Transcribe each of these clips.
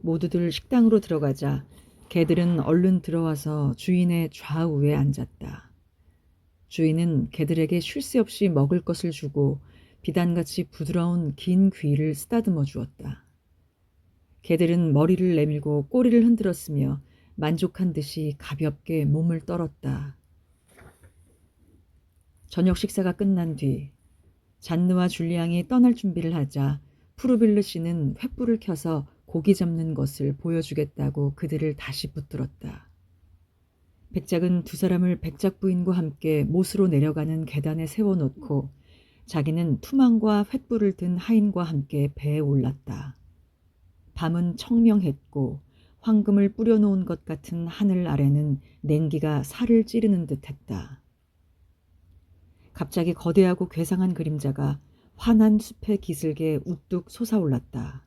모두들 식당으로 들어가자 개들은 얼른 들어와서 주인의 좌우에 앉았다. 주인은 개들에게 쉴 새 없이 먹을 것을 주고 비단같이 부드러운 긴 귀를 쓰다듬어 주었다. 개들은 머리를 내밀고 꼬리를 흔들었으며 만족한 듯이 가볍게 몸을 떨었다. 저녁 식사가 끝난 뒤 잔느와 줄리앙이 떠날 준비를 하자 푸르빌르 씨는 횃불을 켜서 고기 잡는 것을 보여주겠다고 그들을 다시 붙들었다. 백작은 두 사람을 백작 부인과 함께 못으로 내려가는 계단에 세워놓고 자기는 투망과 횃불을 든 하인과 함께 배에 올랐다. 밤은 청명했고 황금을 뿌려놓은 것 같은 하늘 아래는 냉기가 살을 찌르는 듯했다. 갑자기 거대하고 괴상한 그림자가 환한 숲의 기슭에 우뚝 솟아올랐다.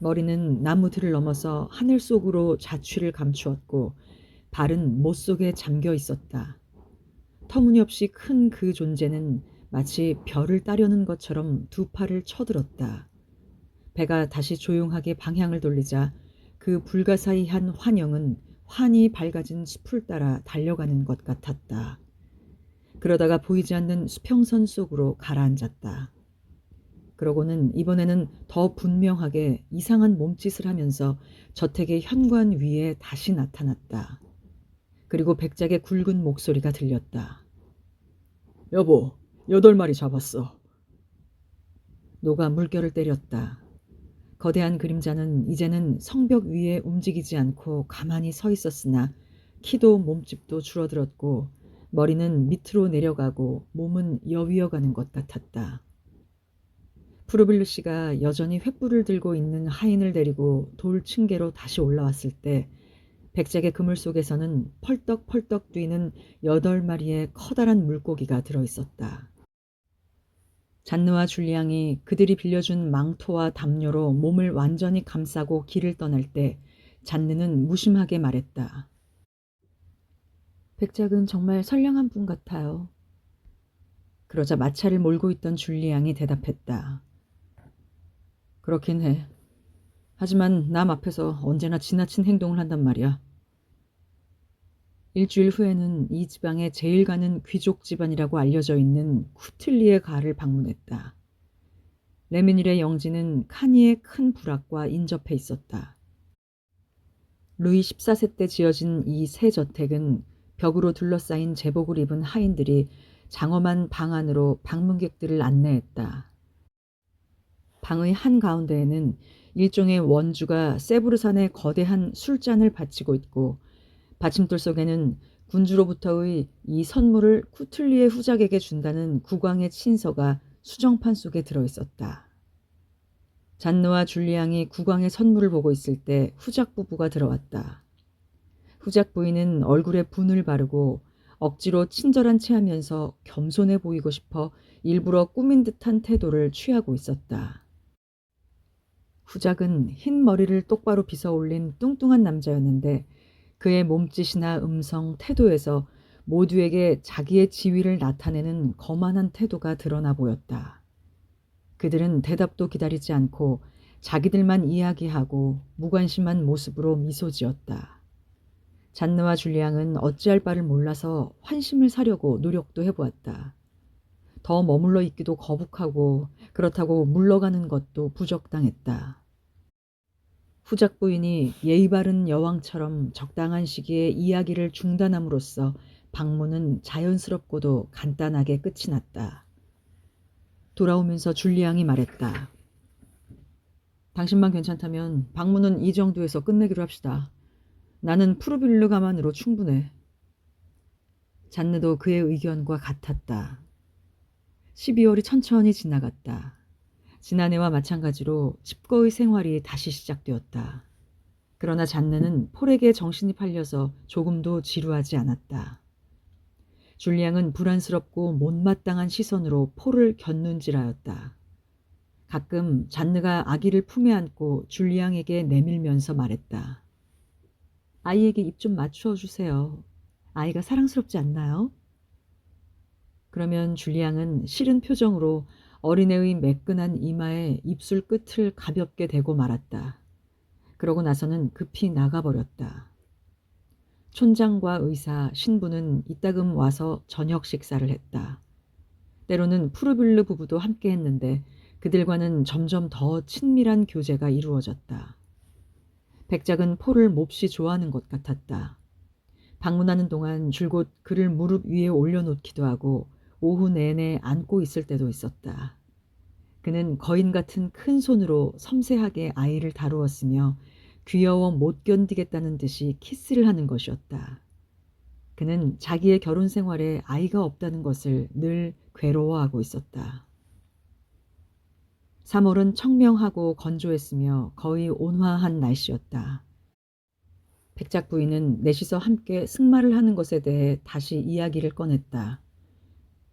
머리는 나무들을 넘어서 하늘 속으로 자취를 감추었고 발은 못 속에 잠겨 있었다. 터무니없이 큰 그 존재는 마치 별을 따려는 것처럼 두 팔을 쳐들었다. 배가 다시 조용하게 방향을 돌리자 그 불가사의한 환영은 환히 밝아진 숲을 따라 달려가는 것 같았다. 그러다가 보이지 않는 수평선 속으로 가라앉았다. 그러고는 이번에는 더 분명하게 이상한 몸짓을 하면서 저택의 현관 위에 다시 나타났다. 그리고 백작의 굵은 목소리가 들렸다. 여보, 8마리 잡았어. 노가 물결을 때렸다. 거대한 그림자는 이제는 성벽 위에 움직이지 않고 가만히 서 있었으나 키도 몸집도 줄어들었고 머리는 밑으로 내려가고 몸은 여위어가는 것 같았다. 푸르빌루 씨가 여전히 횃불을 들고 있는 하인을 데리고 돌 층계로 다시 올라왔을 때 백작의 그물 속에서는 펄떡펄떡 뛰는 8마리의 커다란 물고기가 들어있었다. 잔느와 줄리앙이 그들이 빌려준 망토와 담요로 몸을 완전히 감싸고 길을 떠날 때 잔느는 무심하게 말했다. 백작은 정말 선량한 분 같아요. 그러자 마차를 몰고 있던 줄리앙이 대답했다. 그렇긴 해. 하지만 남 앞에서 언제나 지나친 행동을 한단 말이야. 일주일 후에는 이 지방에 제일 가는 귀족 집안이라고 알려져 있는 쿠틀리의 가를 방문했다. 레미닐의 영지는 카니의 큰 부락과 인접해 있었다. 루이 14세 때 지어진 이 새 저택은 벽으로 둘러싸인 제복을 입은 하인들이 장엄한 방 안으로 방문객들을 안내했다. 방의 한가운데에는 일종의 원주가 세부르산의 거대한 술잔을 받치고 있고 받침돌 속에는 군주로부터의 이 선물을 쿠틀리의 후작에게 준다는 국왕의 친서가 수정판 속에 들어있었다. 잔느와 줄리앙이 국왕의 선물을 보고 있을 때 후작 부부가 들어왔다. 후작 부인은 얼굴에 분을 바르고 억지로 친절한 체하면서 겸손해 보이고 싶어 일부러 꾸민 듯한 태도를 취하고 있었다. 후작은 흰 머리를 똑바로 빗어 올린 뚱뚱한 남자였는데 그의 몸짓이나 음성, 태도에서 모두에게 자기의 지위를 나타내는 거만한 태도가 드러나 보였다. 그들은 대답도 기다리지 않고 자기들만 이야기하고 무관심한 모습으로 미소 지었다. 잔느와 줄리앙은 어찌할 바를 몰라서 환심을 사려고 노력도 해보았다. 더 머물러 있기도 거북하고 그렇다고 물러가는 것도 부적당했다. 후작 부인이 예의 바른 여왕처럼 적당한 시기에 이야기를 중단함으로써 방문은 자연스럽고도 간단하게 끝이 났다. 돌아오면서 줄리앙이 말했다. 당신만 괜찮다면 방문은 이 정도에서 끝내기로 합시다. 나는 푸르빌르 가만으로 충분해. 잔느도 그의 의견과 같았다. 12월이 천천히 지나갔다. 지난해와 마찬가지로 칩거의 생활이 다시 시작되었다. 그러나 잔느는 폴에게 정신이 팔려서 조금도 지루하지 않았다. 줄리앙은 불안스럽고 못마땅한 시선으로 폴을 곁눈질하였다. 가끔 잔느가 아기를 품에 안고 줄리앙에게 내밀면서 말했다. 아이에게 입 좀 맞추어 주세요. 아이가 사랑스럽지 않나요? 그러면 줄리앙은 싫은 표정으로 어린애의 매끈한 이마에 입술 끝을 가볍게 대고 말았다. 그러고 나서는 급히 나가버렸다. 촌장과 의사, 신부는 이따금 와서 저녁 식사를 했다. 때로는 푸르빌르 부부도 함께 했는데 그들과는 점점 더 친밀한 교제가 이루어졌다. 백작은 폴을 몹시 좋아하는 것 같았다. 방문하는 동안 줄곧 그를 무릎 위에 올려놓기도 하고 오후 내내 안고 있을 때도 있었다. 그는 거인 같은 큰 손으로 섬세하게 아이를 다루었으며 귀여워 못 견디겠다는 듯이 키스를 하는 것이었다. 그는 자기의 결혼 생활에 아이가 없다는 것을 늘 괴로워하고 있었다. 3월은 청명하고 건조했으며 거의 온화한 날씨였다. 백작 부인은 넷이서 함께 승마를 하는 것에 대해 다시 이야기를 꺼냈다.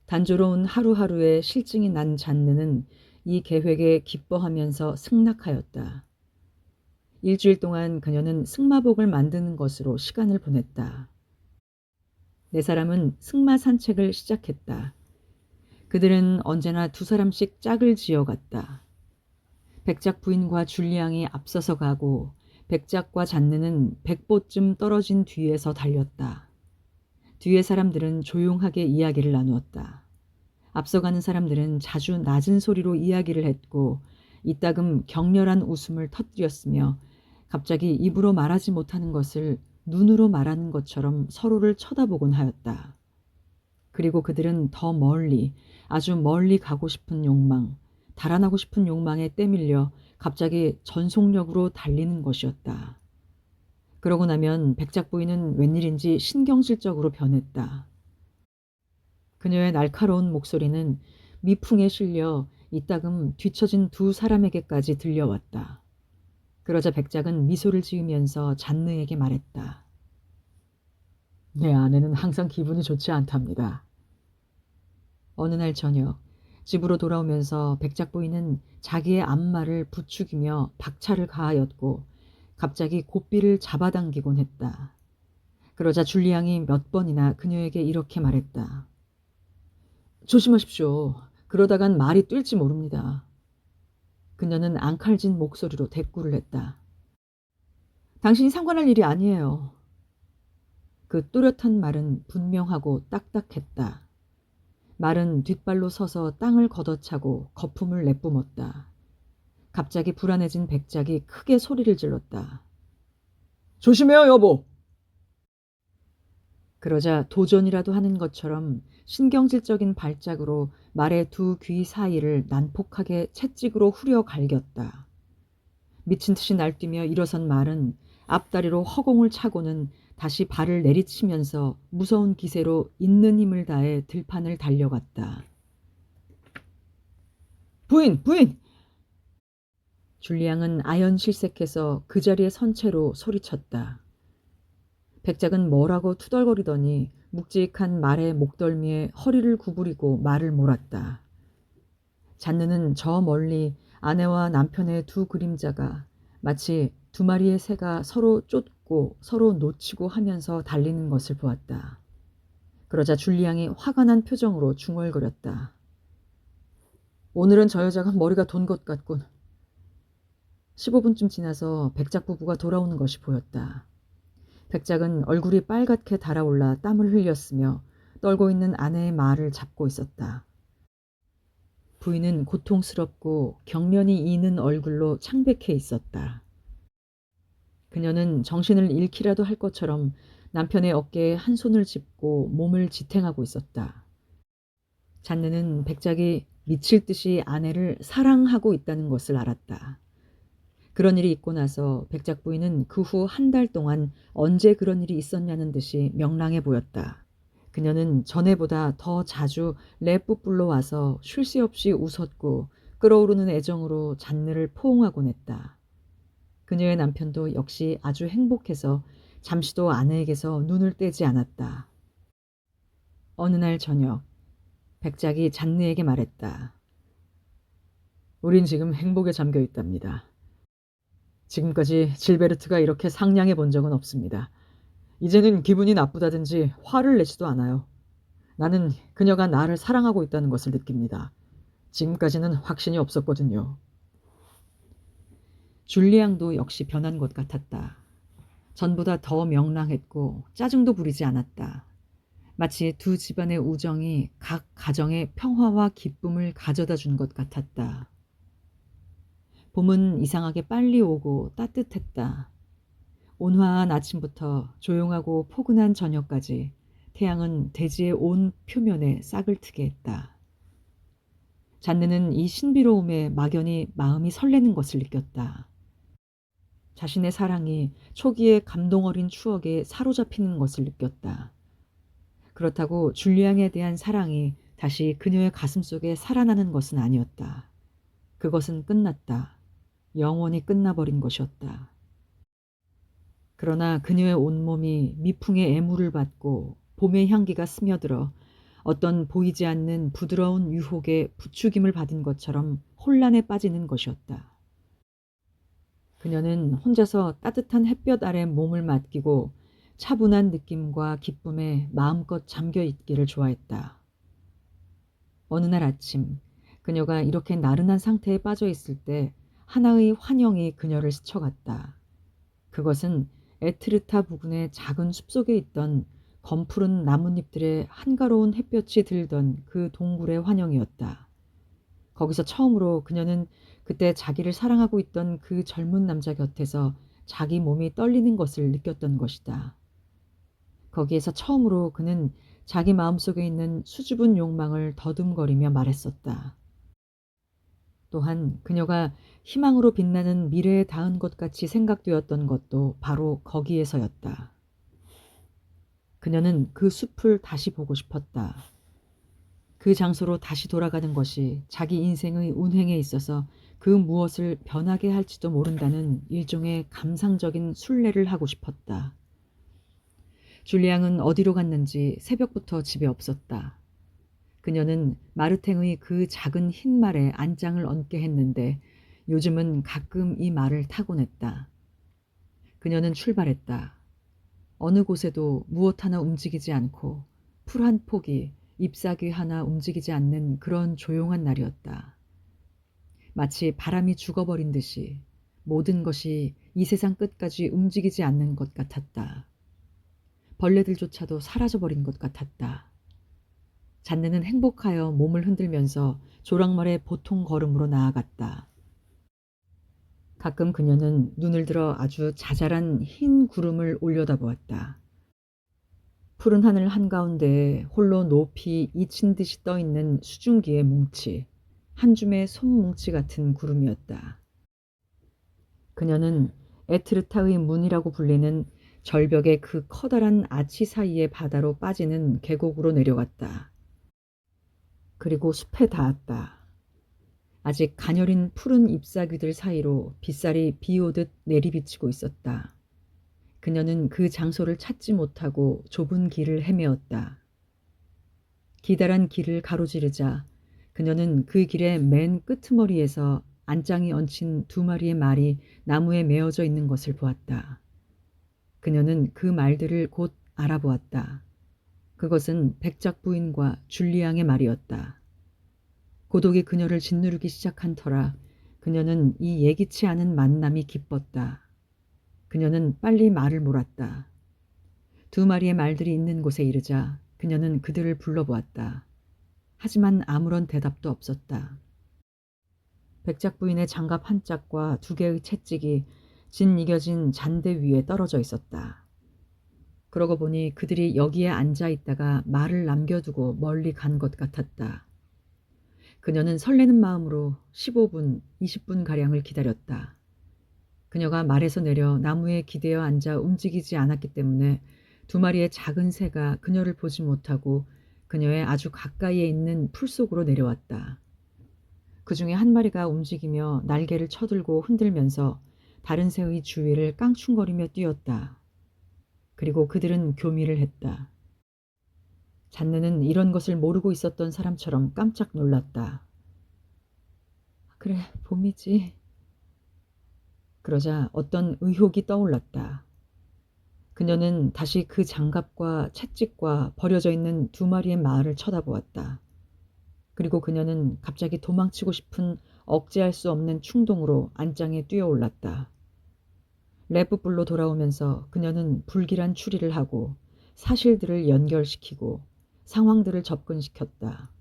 단조로운 하루하루에 실증이 난 잔느는 이 계획에 기뻐하면서 승낙하였다. 일주일 동안 그녀는 승마복을 만드는 것으로 시간을 보냈다. 네 사람은 승마 산책을 시작했다. 그들은 언제나 두 사람씩 짝을 지어갔다. 백작 부인과 줄리앙이 앞서서 가고 백작과 잔느는 100보쯤 떨어진 뒤에서 달렸다. 뒤의 사람들은 조용하게 이야기를 나누었다. 앞서가는 사람들은 자주 낮은 소리로 이야기를 했고 이따금 격렬한 웃음을 터뜨렸으며 갑자기 입으로 말하지 못하는 것을 눈으로 말하는 것처럼 서로를 쳐다보곤 하였다. 그리고 그들은 더 멀리, 아주 멀리 가고 싶은 욕망, 달아나고 싶은 욕망에 때밀려 갑자기 전속력으로 달리는 것이었다. 그러고 나면 백작 부인은 웬일인지 신경질적으로 변했다. 그녀의 날카로운 목소리는 미풍에 실려 이따금 뒤처진 두 사람에게까지 들려왔다. 그러자 백작은 미소를 지으면서 잔느에게 말했다. 내 아내는 항상 기분이 좋지 않답니다. 어느 날 저녁 집으로 돌아오면서 백작 부인은 자기의 앞말을 부추기며 박차를 가하였고 갑자기 고삐를 잡아당기곤 했다. 그러자 줄리앙이 몇 번이나 그녀에게 이렇게 말했다. 조심하십시오. 그러다간 말이 뛸지 모릅니다. 그녀는 앙칼진 목소리로 대꾸를 했다. 당신이 상관할 일이 아니에요. 그 또렷한 말은 분명하고 딱딱했다. 말은 뒷발로 서서 땅을 걷어차고 거품을 내뿜었다. 갑자기 불안해진 백작이 크게 소리를 질렀다. 조심해요, 여보! 그러자 도전이라도 하는 것처럼 신경질적인 발작으로 말의 두 귀 사이를 난폭하게 채찍으로 후려 갈겼다. 미친 듯이 날뛰며 일어선 말은 앞다리로 허공을 차고는 다시 발을 내리치면서 무서운 기세로 있는 힘을 다해 들판을 달려갔다. 부인! 부인! 줄리앙은 아연실색해서 그 자리에 선 채로 소리쳤다. 백작은 뭐라고 투덜거리더니 묵직한 말의 목덜미에 허리를 구부리고 말을 몰았다. 잔느는 저 멀리 아내와 남편의 두 그림자가 마치 두 마리의 새가 서로 쫓고 서로 놓치고 하면서 달리는 것을 보았다. 그러자 줄리앙이 화가 난 표정으로 중얼거렸다. 오늘은 저 여자가 머리가 돈 것 같군. 15분쯤 지나서 백작 부부가 돌아오는 것이 보였다. 백작은 얼굴이 빨갛게 달아올라 땀을 흘렸으며 떨고 있는 아내의 말을 잡고 있었다. 부인은 고통스럽고 경련이 이는 얼굴로 창백해 있었다. 그녀는 정신을 잃기라도 할 것처럼 남편의 어깨에 한 손을 짚고 몸을 지탱하고 있었다. 잔느는 백작이 미칠 듯이 아내를 사랑하고 있다는 것을 알았다. 그런 일이 있고 나서 백작 부인은 그 후 한 달 동안 언제 그런 일이 있었냐는 듯이 명랑해 보였다. 그녀는 전에보다 더 자주 랩부불러 와서 쉴 새 없이 웃었고 끓어오르는 애정으로 잔느를 포옹하곤 했다. 그녀의 남편도 역시 아주 행복해서 잠시도 아내에게서 눈을 떼지 않았다. 어느 날 저녁 백작이 잔느에게 말했다. 우린 지금 행복에 잠겨 있답니다. 지금까지 질베르트가 이렇게 상냥해 본 적은 없습니다. 이제는 기분이 나쁘다든지 화를 내지도 않아요. 나는 그녀가 나를 사랑하고 있다는 것을 느낍니다. 지금까지는 확신이 없었거든요. 줄리앙도 역시 변한 것 같았다. 전보다 더 명랑했고 짜증도 부리지 않았다. 마치 두 집안의 우정이 각 가정에 평화와 기쁨을 가져다 준 것 같았다. 봄은 이상하게 빨리 오고 따뜻했다. 온화한 아침부터 조용하고 포근한 저녁까지 태양은 대지의 온 표면에 싹을 트게 했다. 잔느는 이 신비로움에 막연히 마음이 설레는 것을 느꼈다. 자신의 사랑이 초기의 감동 어린 추억에 사로잡히는 것을 느꼈다. 그렇다고 줄리앙에 대한 사랑이 다시 그녀의 가슴속에 살아나는 것은 아니었다. 그것은 끝났다. 영원히 끝나버린 것이었다. 그러나 그녀의 온몸이 미풍의 애무를 받고 봄의 향기가 스며들어 어떤 보이지 않는 부드러운 유혹에 부추김을 받은 것처럼 혼란에 빠지는 것이었다. 그녀는 혼자서 따뜻한 햇볕 아래 몸을 맡기고 차분한 느낌과 기쁨에 마음껏 잠겨 있기를 좋아했다. 어느 날 아침, 그녀가 이렇게 나른한 상태에 빠져 있을 때 하나의 환영이 그녀를 스쳐갔다. 그것은 에트르타 부근의 작은 숲속에 있던 검푸른 나뭇잎들의 한가로운 햇볕이 들던 그 동굴의 환영이었다. 거기서 처음으로 그녀는 그때 자기를 사랑하고 있던 그 젊은 남자 곁에서 자기 몸이 떨리는 것을 느꼈던 것이다. 거기에서 처음으로 그는 자기 마음속에 있는 수줍은 욕망을 더듬거리며 말했었다. 또한 그녀가 희망으로 빛나는 미래에 닿은 것 같이 생각되었던 것도 바로 거기에서였다. 그녀는 그 숲을 다시 보고 싶었다. 그 장소로 다시 돌아가는 것이 자기 인생의 운행에 있어서 그 무엇을 변하게 할지도 모른다는 일종의 감상적인 순례를 하고 싶었다. 줄리앙은 어디로 갔는지 새벽부터 집에 없었다. 그녀는 마르탱의 그 작은 흰 말에 안장을 얹게 했는데 요즘은 가끔 이 말을 타곤 했다. 그녀는 출발했다. 어느 곳에도 무엇 하나 움직이지 않고 풀 한 폭이 잎사귀 하나 움직이지 않는 그런 조용한 날이었다. 마치 바람이 죽어버린 듯이 모든 것이 이 세상 끝까지 움직이지 않는 것 같았다. 벌레들조차도 사라져버린 것 같았다. 잔느는 행복하여 몸을 흔들면서 조랑말의 보통 걸음으로 나아갔다. 가끔 그녀는 눈을 들어 아주 자잘한 흰 구름을 올려다보았다. 푸른 하늘 한가운데 홀로 높이 잊힌 듯이 떠있는 수증기의 뭉치, 한 줌의 손뭉치 같은 구름이었다. 그녀는 에트르타의 문이라고 불리는 절벽의 그 커다란 아치 사이의 바다로 빠지는 계곡으로 내려갔다. 그리고 숲에 닿았다. 아직 가녀린 푸른 잎사귀들 사이로 빗살이 비 오듯 내리비치고 있었다. 그녀는 그 장소를 찾지 못하고 좁은 길을 헤매었다. 기다란 길을 가로지르자 그녀는 그 길의 맨 끄트머리에서 안장이 얹힌 두 마리의 말이 나무에 메어져 있는 것을 보았다. 그녀는 그 말들을 곧 알아보았다. 그것은 백작 부인과 줄리앙의 말이었다. 고독이 그녀를 짓누르기 시작한 터라 그녀는 이 예기치 않은 만남이 기뻤다. 그녀는 빨리 말을 몰았다. 두 마리의 말들이 있는 곳에 이르자 그녀는 그들을 불러보았다. 하지만 아무런 대답도 없었다. 백작 부인의 장갑 한 짝과 두 개의 채찍이 짓이겨진 잔대 위에 떨어져 있었다. 그러고 보니 그들이 여기에 앉아 있다가 말을 남겨두고 멀리 간 것 같았다. 그녀는 설레는 마음으로 15분, 20분가량을 기다렸다. 그녀가 말에서 내려 나무에 기대어 앉아 움직이지 않았기 때문에 두 마리의 작은 새가 그녀를 보지 못하고 그녀의 아주 가까이에 있는 풀 속으로 내려왔다. 그 중에 한 마리가 움직이며 날개를 쳐들고 흔들면서 다른 새의 주위를 깡충거리며 뛰었다. 그리고 그들은 교미를 했다. 잔느는 이런 것을 모르고 있었던 사람처럼 깜짝 놀랐다. 그래, 봄이지. 그러자 어떤 의혹이 떠올랐다. 그녀는 다시 그 장갑과 채찍과 버려져 있는 두 마리의 말을 쳐다보았다. 그리고 그녀는 갑자기 도망치고 싶은 억제할 수 없는 충동으로 안장에 뛰어올랐다. 랩브불로 돌아오면서 그녀는 불길한 추리를 하고 사실들을 연결시키고 상황들을 접근시켰다.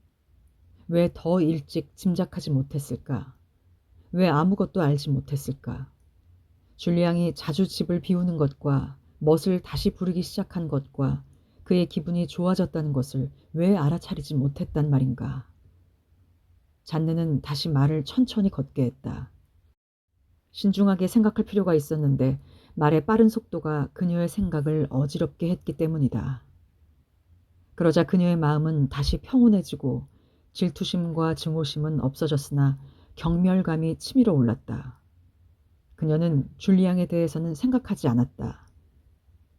왜 더 일찍 짐작하지 못했을까? 왜 아무것도 알지 못했을까? 줄리앙이 자주 집을 비우는 것과 멋을 다시 부리기 시작한 것과 그의 기분이 좋아졌다는 것을 왜 알아차리지 못했단 말인가? 잔느는 다시 말을 천천히 걷게 했다. 신중하게 생각할 필요가 있었는데 말의 빠른 속도가 그녀의 생각을 어지럽게 했기 때문이다. 그러자 그녀의 마음은 다시 평온해지고 질투심과 증오심은 없어졌으나 경멸감이 치밀어 올랐다. 그녀는 줄리앙에 대해서는 생각하지 않았다.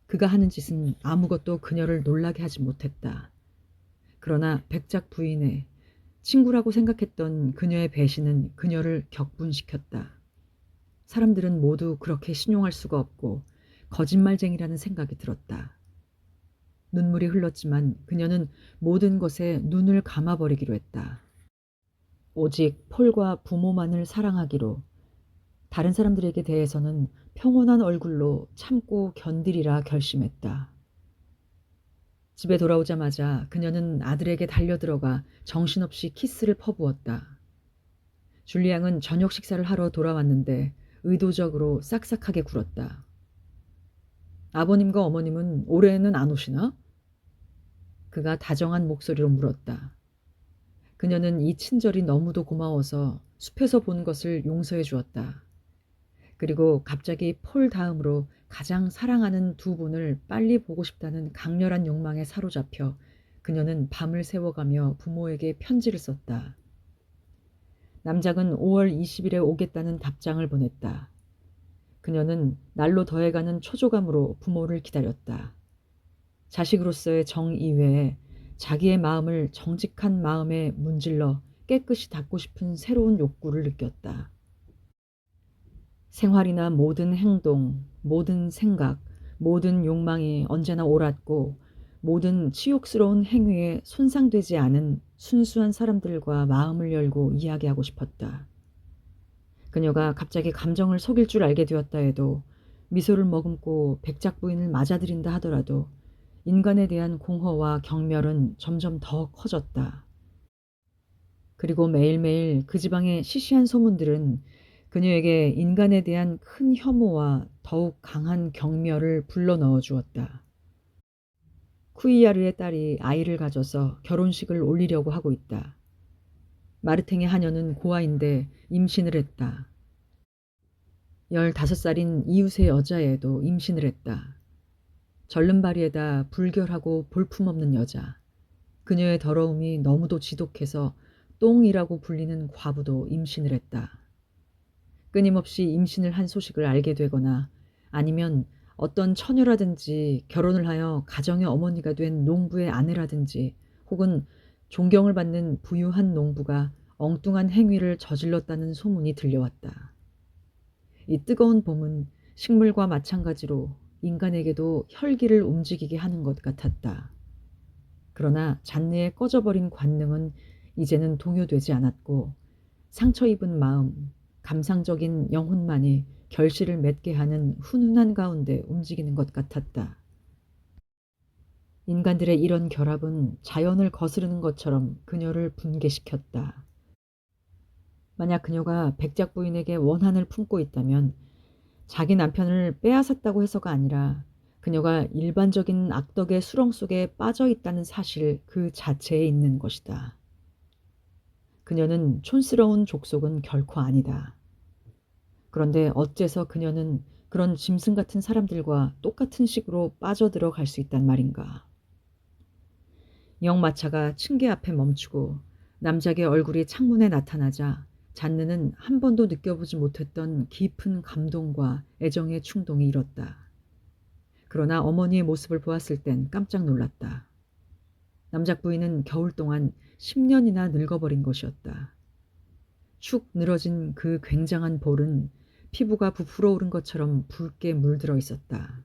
그가 하는 짓은 아무것도 그녀를 놀라게 하지 못했다. 그러나 백작 부인의 친구라고 생각했던 그녀의 배신은 그녀를 격분시켰다. 사람들은 모두 그렇게 신용할 수가 없고 거짓말쟁이라는 생각이 들었다. 눈물이 흘렀지만 그녀는 모든 것에 눈을 감아버리기로 했다. 오직 폴과 부모만을 사랑하기로, 다른 사람들에게 대해서는 평온한 얼굴로 참고 견디리라 결심했다. 집에 돌아오자마자 그녀는 아들에게 달려들어가 정신없이 키스를 퍼부었다. 줄리앙은 저녁 식사를 하러 돌아왔는데 의도적으로 싹싹하게 굴었다. 아버님과 어머님은 올해는 안 오시나? 그가 다정한 목소리로 물었다. 그녀는 이 친절이 너무도 고마워서 숲에서 본 것을 용서해 주었다. 그리고 갑자기 폴 다음으로 가장 사랑하는 두 분을 빨리 보고 싶다는 강렬한 욕망에 사로잡혀 그녀는 밤을 새워가며 부모에게 편지를 썼다. 남작은 5월 20일에 오겠다는 답장을 보냈다. 그녀는 날로 더해가는 초조감으로 부모를 기다렸다. 자식으로서의 정 이외에 자기의 마음을 정직한 마음에 문질러 깨끗이 닦고 싶은 새로운 욕구를 느꼈다. 생활이나 모든 행동, 모든 생각, 모든 욕망이 언제나 옳았고 모든 치욕스러운 행위에 손상되지 않은 순수한 사람들과 마음을 열고 이야기하고 싶었다. 그녀가 갑자기 감정을 속일 줄 알게 되었다 해도, 미소를 머금고 백작 부인을 맞아들인다 하더라도 인간에 대한 공허와 경멸은 점점 더 커졌다. 그리고 매일매일 그 지방의 시시한 소문들은 그녀에게 인간에 대한 큰 혐오와 더욱 강한 경멸을 불러넣어 주었다. 쿠이야르의 딸이 아이를 가져서 결혼식을 올리려고 하고 있다. 마르탱의 하녀는 고아인데 임신을 했다. 15살인 이웃의 여자애도 임신을 했다. 절름발이에다 불결하고 볼품없는 여자. 그녀의 더러움이 너무도 지독해서 똥이라고 불리는 과부도 임신을 했다. 끊임없이 임신을 한 소식을 알게 되거나 아니면 어떤 처녀라든지 결혼을 하여 가정의 어머니가 된 농부의 아내라든지 혹은 존경을 받는 부유한 농부가 엉뚱한 행위를 저질렀다는 소문이 들려왔다. 이 뜨거운 봄은 식물과 마찬가지로 인간에게도 혈기를 움직이게 하는 것 같았다. 그러나 잔느의 꺼져버린 관능은 이제는 동요되지 않았고 상처 입은 마음, 감상적인 영혼만이 결실을 맺게 하는 훈훈한 가운데 움직이는 것 같았다. 인간들의 이런 결합은 자연을 거스르는 것처럼 그녀를 분개시켰다. 만약 그녀가 백작 부인에게 원한을 품고 있다면 자기 남편을 빼앗았다고 해서가 아니라 그녀가 일반적인 악덕의 수렁 속에 빠져 있다는 사실 그 자체에 있는 것이다. 그녀는 촌스러운 족속은 결코 아니다. 그런데 어째서 그녀는 그런 짐승 같은 사람들과 똑같은 식으로 빠져들어 갈 수 있단 말인가. 영마차가 층계 앞에 멈추고 남작의 얼굴이 창문에 나타나자 잔느는 한 번도 느껴보지 못했던 깊은 감동과 애정의 충동이 일었다. 그러나 어머니의 모습을 보았을 땐 깜짝 놀랐다. 남작 부인은 겨울 동안 10년이나 늙어버린 것이었다. 축 늘어진 그 굉장한 볼은 피부가 부풀어 오른 것처럼 붉게 물들어 있었다.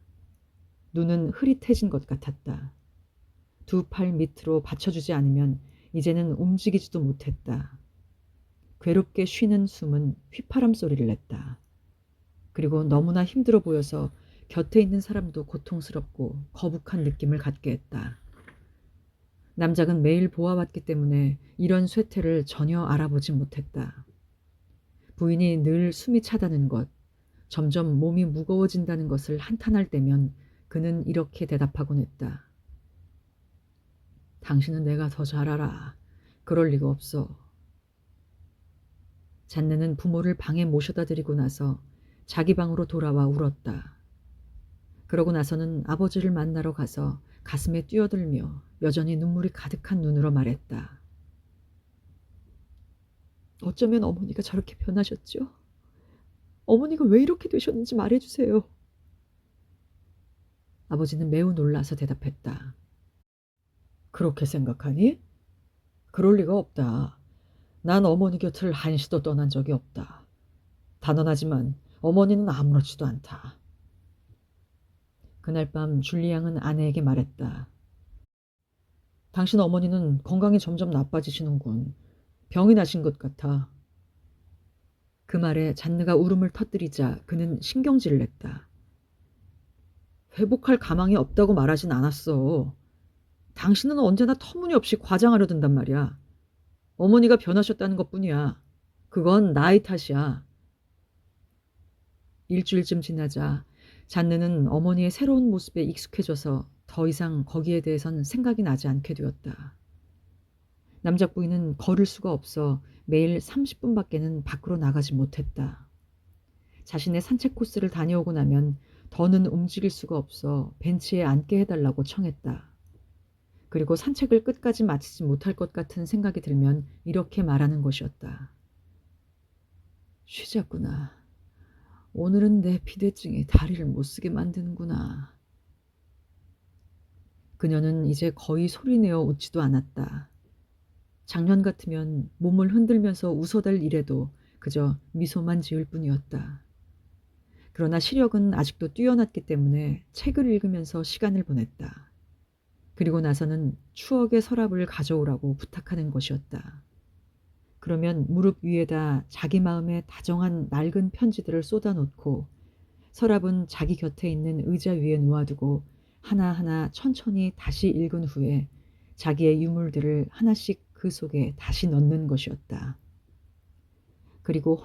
눈은 흐릿해진 것 같았다. 두 팔 밑으로 받쳐주지 않으면 이제는 움직이지도 못했다. 괴롭게 쉬는 숨은 휘파람 소리를 냈다. 그리고 너무나 힘들어 보여서 곁에 있는 사람도 고통스럽고 거북한 느낌을 갖게 했다. 남작은 매일 보아왔기 때문에 이런 쇠퇴를 전혀 알아보지 못했다. 부인이 늘 숨이 차다는 것, 점점 몸이 무거워진다는 것을 한탄할 때면 그는 이렇게 대답하곤 했다. 당신은 내가 더 잘 알아. 그럴 리가 없어. 잔느는 부모를 방에 모셔다 드리고 나서 자기 방으로 돌아와 울었다. 그러고 나서는 아버지를 만나러 가서 가슴에 뛰어들며 여전히 눈물이 가득한 눈으로 말했다. 어쩌면 어머니가 저렇게 변하셨죠? 어머니가 왜 이렇게 되셨는지 말해주세요. 아버지는 매우 놀라서 대답했다. 그렇게 생각하니? 그럴 리가 없다. 난 어머니 곁을 한시도 떠난 적이 없다. 단언하지만 어머니는 아무렇지도 않다. 그날 밤 줄리 양은 아내에게 말했다. 당신 어머니는 건강이 점점 나빠지시는군. 병이 나신 것 같아. 그 말에 잔느가 울음을 터뜨리자 그는 신경질을 냈다. 회복할 가망이 없다고 말하진 않았어. 당신은 언제나 터무니없이 과장하려 든단 말이야. 어머니가 변하셨다는 것뿐이야. 그건 나이 탓이야. 일주일쯤 지나자 잔느는 어머니의 새로운 모습에 익숙해져서 더 이상 거기에 대해선 생각이 나지 않게 되었다. 남작 부인은 걸을 수가 없어 매일 30분밖에는 밖으로 나가지 못했다. 자신의 산책 코스를 다녀오고 나면 더는 움직일 수가 없어 벤치에 앉게 해달라고 청했다. 그리고 산책을 끝까지 마치지 못할 것 같은 생각이 들면 이렇게 말하는 것이었다. 쉬자꾸나. 오늘은 내 비대증이 다리를 못 쓰게 만드는구나. 그녀는 이제 거의 소리내어 웃지도 않았다. 작년 같으면 몸을 흔들면서 웃어댈 일에도 그저 미소만 지을 뿐이었다. 그러나 시력은 아직도 뛰어났기 때문에 책을 읽으면서 시간을 보냈다. 그리고 나서는 추억의 서랍을 가져오라고 부탁하는 것이었다. 그러면 무릎 위에다 자기 마음의 다정한 낡은 편지들을 쏟아놓고 서랍은 자기 곁에 있는 의자 위에 놓아두고 하나하나 천천히 다시 읽은 후에 자기의 유물들을 하나씩 그 속에 다시 넣는 것이었다. 그리고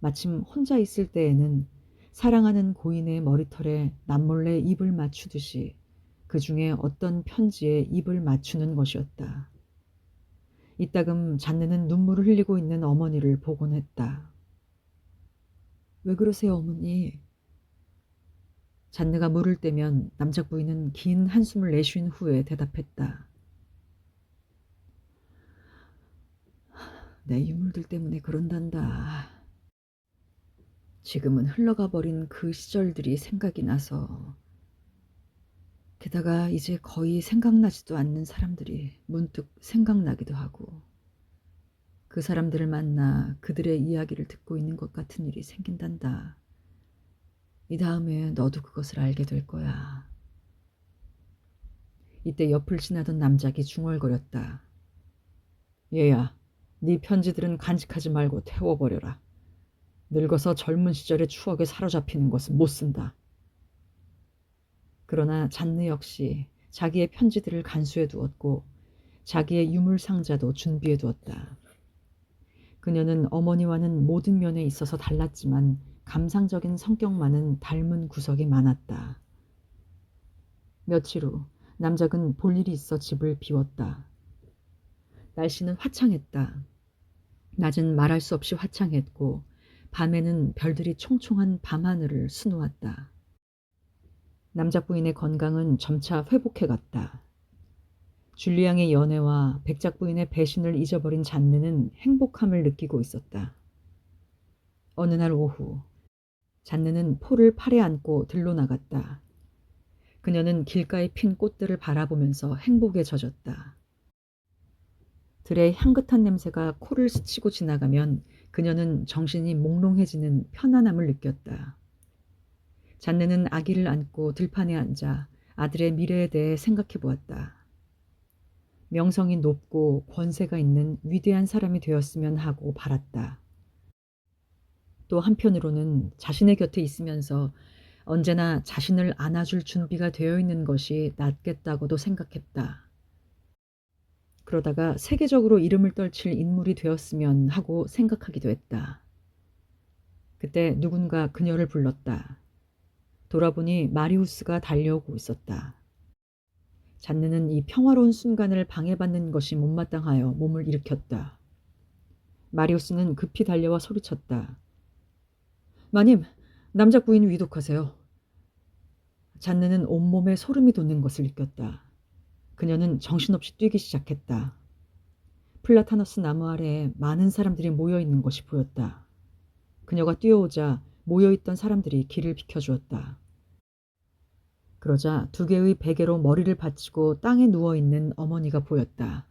마침 혼자 있을 때에는 사랑하는 고인의 머리털에 남몰래 입을 맞추듯이 그 중에 어떤 편지에 입을 맞추는 것이었다. 이따금 잔느는 눈물을 흘리고 있는 어머니를 보곤 했다. 왜 그러세요, 어머니? 잔느가 물을 떼면 남작 부인은 긴 한숨을 내쉰 후에 대답했다. 내 유물들 때문에 그런단다. 지금은 흘러가 버린 그 시절들이 생각이 나서 게다가 이제 거의 생각나지도 않는 사람들이 문득 생각나기도 하고 그 사람들을 만나 그들의 이야기를 듣고 있는 것 같은 일이 생긴단다. 이 다음에 너도 그것을 알게 될 거야. 이때 옆을 지나던 남작이 중얼거렸다. 얘야, 네 편지들은 간직하지 말고 태워버려라. 늙어서 젊은 시절의 추억에 사로잡히는 것은 못 쓴다. 그러나 잔느 역시 자기의 편지들을 간수해 두었고 자기의 유물 상자도 준비해 두었다. 그녀는 어머니와는 모든 면에 있어서 달랐지만 감상적인 성격만은 닮은 구석이 많았다. 며칠 후 남작은 볼 일이 있어 집을 비웠다. 날씨는 화창했다. 낮은 말할 수 없이 화창했고 밤에는 별들이 총총한 밤하늘을 수놓았다. 남작 부인의 건강은 점차 회복해갔다. 줄리앙의 연애와 백작 부인의 배신을 잊어버린 잔느는 행복함을 느끼고 있었다. 어느 날 오후 잔느는 포를 팔에 안고 들로 나갔다. 그녀는 길가에 핀 꽃들을 바라보면서 행복에 젖었다. 들의 향긋한 냄새가 코를 스치고 지나가면 그녀는 정신이 몽롱해지는 편안함을 느꼈다. 잔느는 아기를 안고 들판에 앉아 아들의 미래에 대해 생각해 보았다. 명성이 높고 권세가 있는 위대한 사람이 되었으면 하고 바랐다. 또 한편으로는 자신의 곁에 있으면서 언제나 자신을 안아줄 준비가 되어 있는 것이 낫겠다고도 생각했다. 그러다가 세계적으로 이름을 떨칠 인물이 되었으면 하고 생각하기도 했다. 그때 누군가 그녀를 불렀다. 돌아보니 마리우스가 달려오고 있었다. 잔느는 이 평화로운 순간을 방해받는 것이 못마땅하여 몸을 일으켰다. 마리우스는 급히 달려와 소리쳤다. 마님, 남자 부인 위독하세요. 잔느는 온몸에 소름이 돋는 것을 느꼈다. 그녀는 정신없이 뛰기 시작했다. 플라타너스 나무 아래에 많은 사람들이 모여있는 것이 보였다. 그녀가 뛰어오자 모여있던 사람들이 길을 비켜주었다. 그러자 두 개의 베개로 머리를 받치고 땅에 누워있는 어머니가 보였다.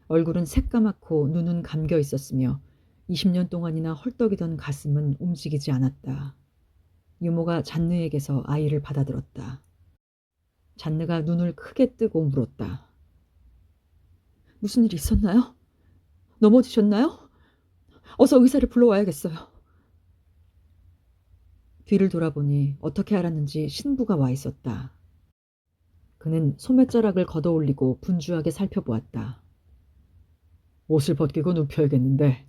얼굴은 새까맣고 눈은 감겨 있었으며 20년 동안이나 헐떡이던 가슴은 움직이지 않았다. 유모가 잔느에게서 아이를 받아들었다. 잔느가 눈을 크게 뜨고 물었다. 무슨 일 있었나요? 넘어지셨나요? 어서 의사를 불러와야겠어요. 뒤를 돌아보니 어떻게 알았는지 신부가 와 있었다. 그는 소매자락을 걷어올리고 분주하게 살펴보았다. 옷을 벗기고 눕혀야겠는데.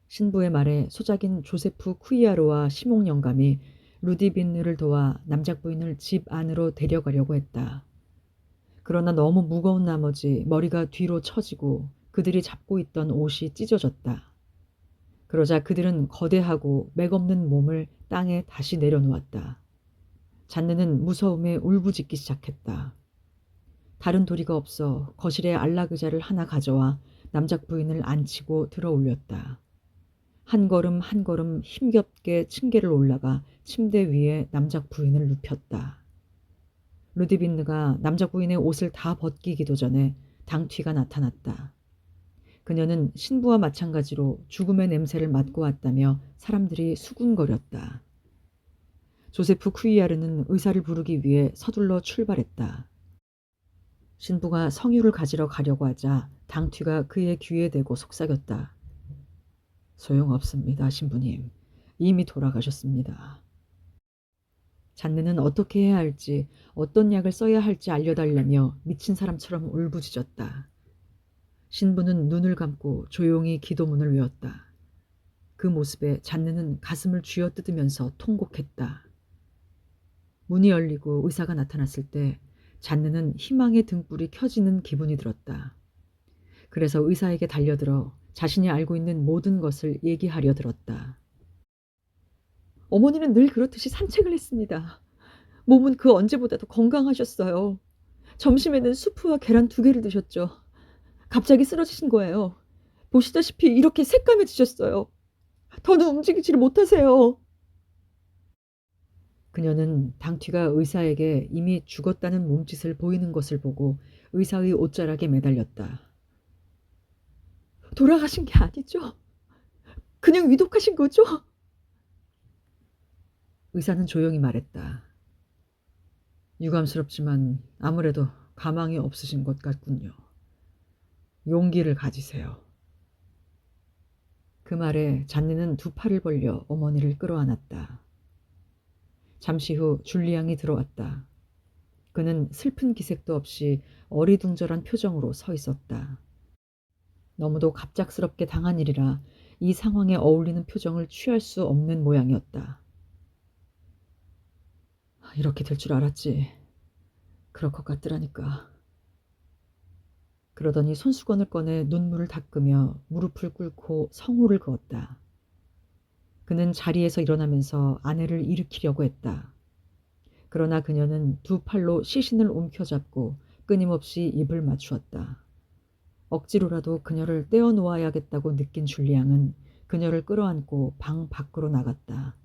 신부의 말에 소작인 조세프 쿠이아로와 시몽 영감이 루디빈느를 도와 남작 부인을 집 안으로 데려가려고 했다. 그러나 너무 무거운 나머지 머리가 뒤로 처지고 그들이 잡고 있던 옷이 찢어졌다. 그러자 그들은 거대하고 맥없는 몸을 땅에 다시 내려놓았다. 잔느는 무서움에 울부짖기 시작했다. 다른 도리가 없어 거실에 안락의자를 하나 가져와 남작 부인을 앉히고 들어 올렸다. 한 걸음 한 걸음 힘겹게 층계를 올라가 침대 위에 남작 부인을 눕혔다. 루디빈느가 남작 부인의 옷을 다 벗기기도 전에 당튀가 나타났다. 그녀는 신부와 마찬가지로 죽음의 냄새를 맡고 왔다며 사람들이 수군거렸다. 조세프 쿠이아르는 의사를 부르기 위해 서둘러 출발했다. 신부가 성유를 가지러 가려고 하자 당튀가 그의 귀에 대고 속삭였다. 소용없습니다, 신부님. 이미 돌아가셨습니다. 잔느는 어떻게 해야 할지, 어떤 약을 써야 할지 알려달라며 미친 사람처럼 울부짖었다. 신부는 눈을 감고 조용히 기도문을 외웠다. 그 모습에 잔느는 가슴을 쥐어뜯으면서 통곡했다. 문이 열리고 의사가 나타났을 때 잔느는 희망의 등불이 켜지는 기분이 들었다. 그래서 의사에게 달려들어 자신이 알고 있는 모든 것을 얘기하려 들었다. 어머니는 늘 그렇듯이 산책을 했습니다. 몸은 그 언제보다도 건강하셨어요. 점심에는 수프와 계란 2개를 드셨죠. 갑자기 쓰러지신 거예요. 보시다시피 이렇게 새까매지셨어요. 더는 움직이지를 못하세요. 그녀는 당튀가 의사에게 이미 죽었다는 몸짓을 보이는 것을 보고 의사의 옷자락에 매달렸다. 돌아가신 게 아니죠? 그냥 위독하신 거죠? 의사는 조용히 말했다. 유감스럽지만 아무래도 가망이 없으신 것 같군요. 용기를 가지세요. 그 말에 잔느는 2 팔을 벌려 어머니를 끌어안았다. 잠시 후 줄리앙이 들어왔다. 그는 슬픈 기색도 없이 어리둥절한 표정으로 서 있었다. 너무도 갑작스럽게 당한 일이라 이 상황에 어울리는 표정을 취할 수 없는 모양이었다. 이렇게 될 줄 알았지. 그럴 것 같더라니까. 그러더니 손수건을 꺼내 눈물을 닦으며 무릎을 꿇고 성호를 그었다. 그는 자리에서 일어나면서 아내를 일으키려고 했다. 그러나 그녀는 2 팔로 시신을 움켜잡고 끊임없이 입을 맞추었다. 억지로라도 그녀를 떼어놓아야겠다고 느낀 줄리앙은 그녀를 끌어안고 방 밖으로 나갔다.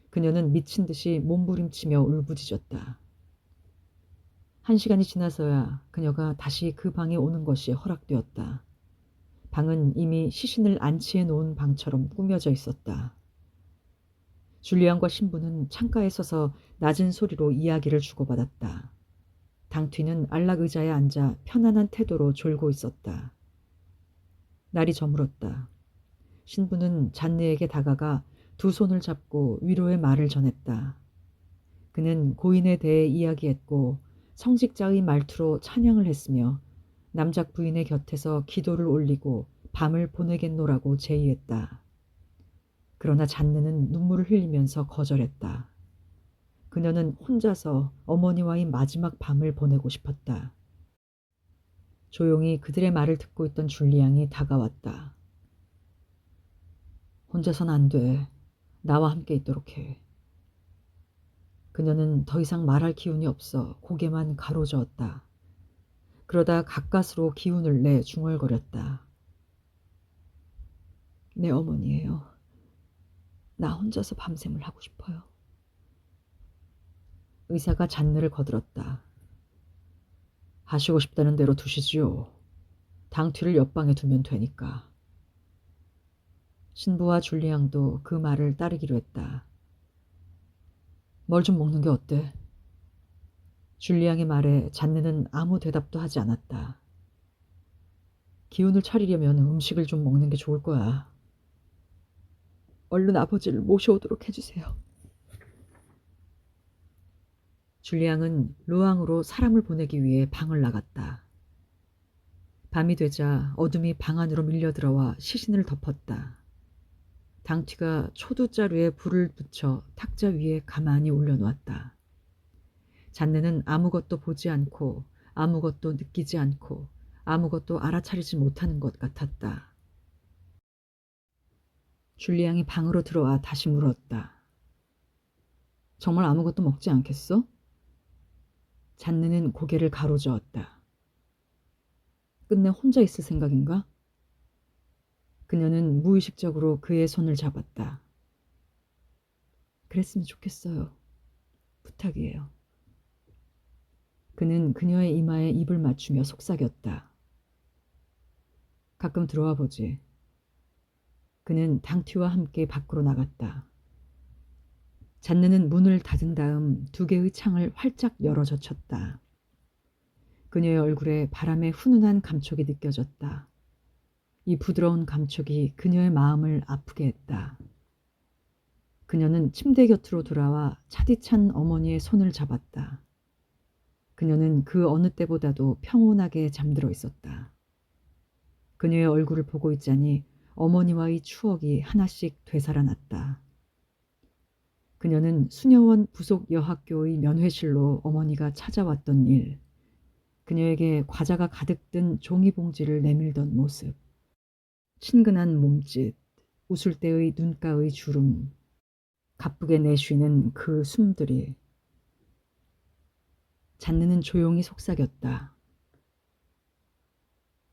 그녀는 미친 듯이 몸부림치며 울부짖었다. 1시간이 지나서야 그녀가 다시 그 방에 오는 것이 허락되었다. 방은 이미 시신을 안치해 놓은 방처럼 꾸며져 있었다. 줄리앙과 신부는 창가에 서서 낮은 소리로 이야기를 주고받았다. 당튀는 안락의자에 앉아 편안한 태도로 졸고 있었다. 날이 저물었다. 신부는 잔느에게 다가가 두 손을 잡고 위로의 말을 전했다. 그는 고인에 대해 이야기했고 성직자의 말투로 찬양을 했으며 남작 부인의 곁에서 기도를 올리고 밤을 보내겠노라고 제의했다. 그러나 잔느는 눈물을 흘리면서 거절했다. 그녀는 혼자서 어머니와의 마지막 밤을 보내고 싶었다. 조용히 그들의 말을 듣고 있던 줄리앙이 다가왔다. 혼자선 안 돼. 나와 함께 있도록 해. 그녀는 더 이상 말할 기운이 없어 고개만 가로저었다. 그러다 가까스로 기운을 내 중얼거렸다. 내 어머니예요. 나 혼자서 밤샘을 하고 싶어요. 의사가 잔느를 거들었다. 하시고 싶다는 대로 두시지요. 당튀를 옆방에 두면 되니까. 신부와 줄리앙도 그 말을 따르기로 했다. 뭘 좀 먹는 게 어때? 줄리앙의 말에 잔느는 아무 대답도 하지 않았다. 기운을 차리려면 음식을 좀 먹는 게 좋을 거야. 얼른 아버지를 모셔오도록 해주세요. 줄리앙은 루앙으로 사람을 보내기 위해 방을 나갔다. 밤이 되자 어둠이 방 안으로 밀려들어와 시신을 덮었다. 당튀가 초두자루에 불을 붙여 탁자 위에 가만히 올려놓았다. 잔느는 아무것도 보지 않고 아무것도 느끼지 않고 아무것도 알아차리지 못하는 것 같았다. 줄리앙이 방으로 들어와 다시 물었다. 정말 아무것도 먹지 않겠어? 잔느는 고개를 가로저었다. 끝내 혼자 있을 생각인가? 그녀는 무의식적으로 그의 손을 잡았다. 그랬으면 좋겠어요. 부탁이에요. 그는 그녀의 이마에 입을 맞추며 속삭였다. 가끔 들어와 보지. 그는 당튀와 함께 밖으로 나갔다. 잔느는 문을 닫은 다음 두 개의 창을 활짝 열어 젖혔다. 그녀의 얼굴에 바람의 훈훈한 감촉이 느껴졌다. 이 부드러운 감촉이 그녀의 마음을 아프게 했다. 그녀는 침대 곁으로 돌아와 차디찬 어머니의 손을 잡았다. 그녀는 그 어느 때보다도 평온하게 잠들어 있었다. 그녀의 얼굴을 보고 있자니 어머니와의 추억이 하나씩 되살아났다. 그녀는 수녀원 부속 여학교의 면회실로 어머니가 찾아왔던 일, 그녀에게 과자가 가득 든 종이봉지를 내밀던 모습, 친근한 몸짓, 웃을 때의 눈가의 주름, 가쁘게 내쉬는 그 숨들이. 잔느는 조용히 속삭였다.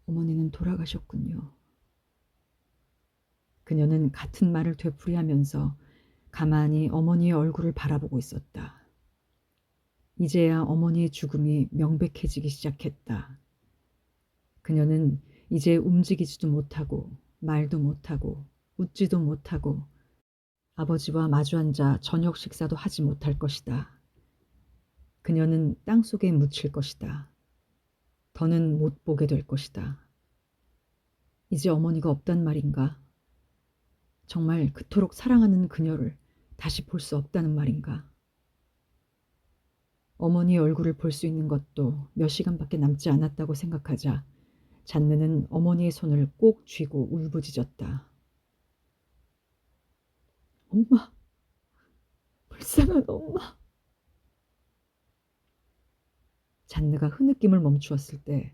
어머니는 돌아가셨군요. 그녀는 같은 말을 되풀이하면서 가만히 어머니의 얼굴을 바라보고 있었다. 이제야 어머니의 죽음이 명백해지기 시작했다. 그녀는 이제 움직이지도 못하고 말도 못하고 웃지도 못하고 아버지와 마주 앉아 저녁 식사도 하지 못할 것이다. 그녀는 땅속에 묻힐 것이다. 더는 못 보게 될 것이다. 이제 어머니가 없단 말인가? 정말 그토록 사랑하는 그녀를 다시 볼 수 없다는 말인가? 어머니의 얼굴을 볼 수 있는 것도 몇 시간밖에 남지 않았다고 생각하자 잔느는 어머니의 손을 꼭 쥐고 울부짖었다. 엄마, 불쌍한 엄마. 잔느가 흐느낌을 멈추었을 때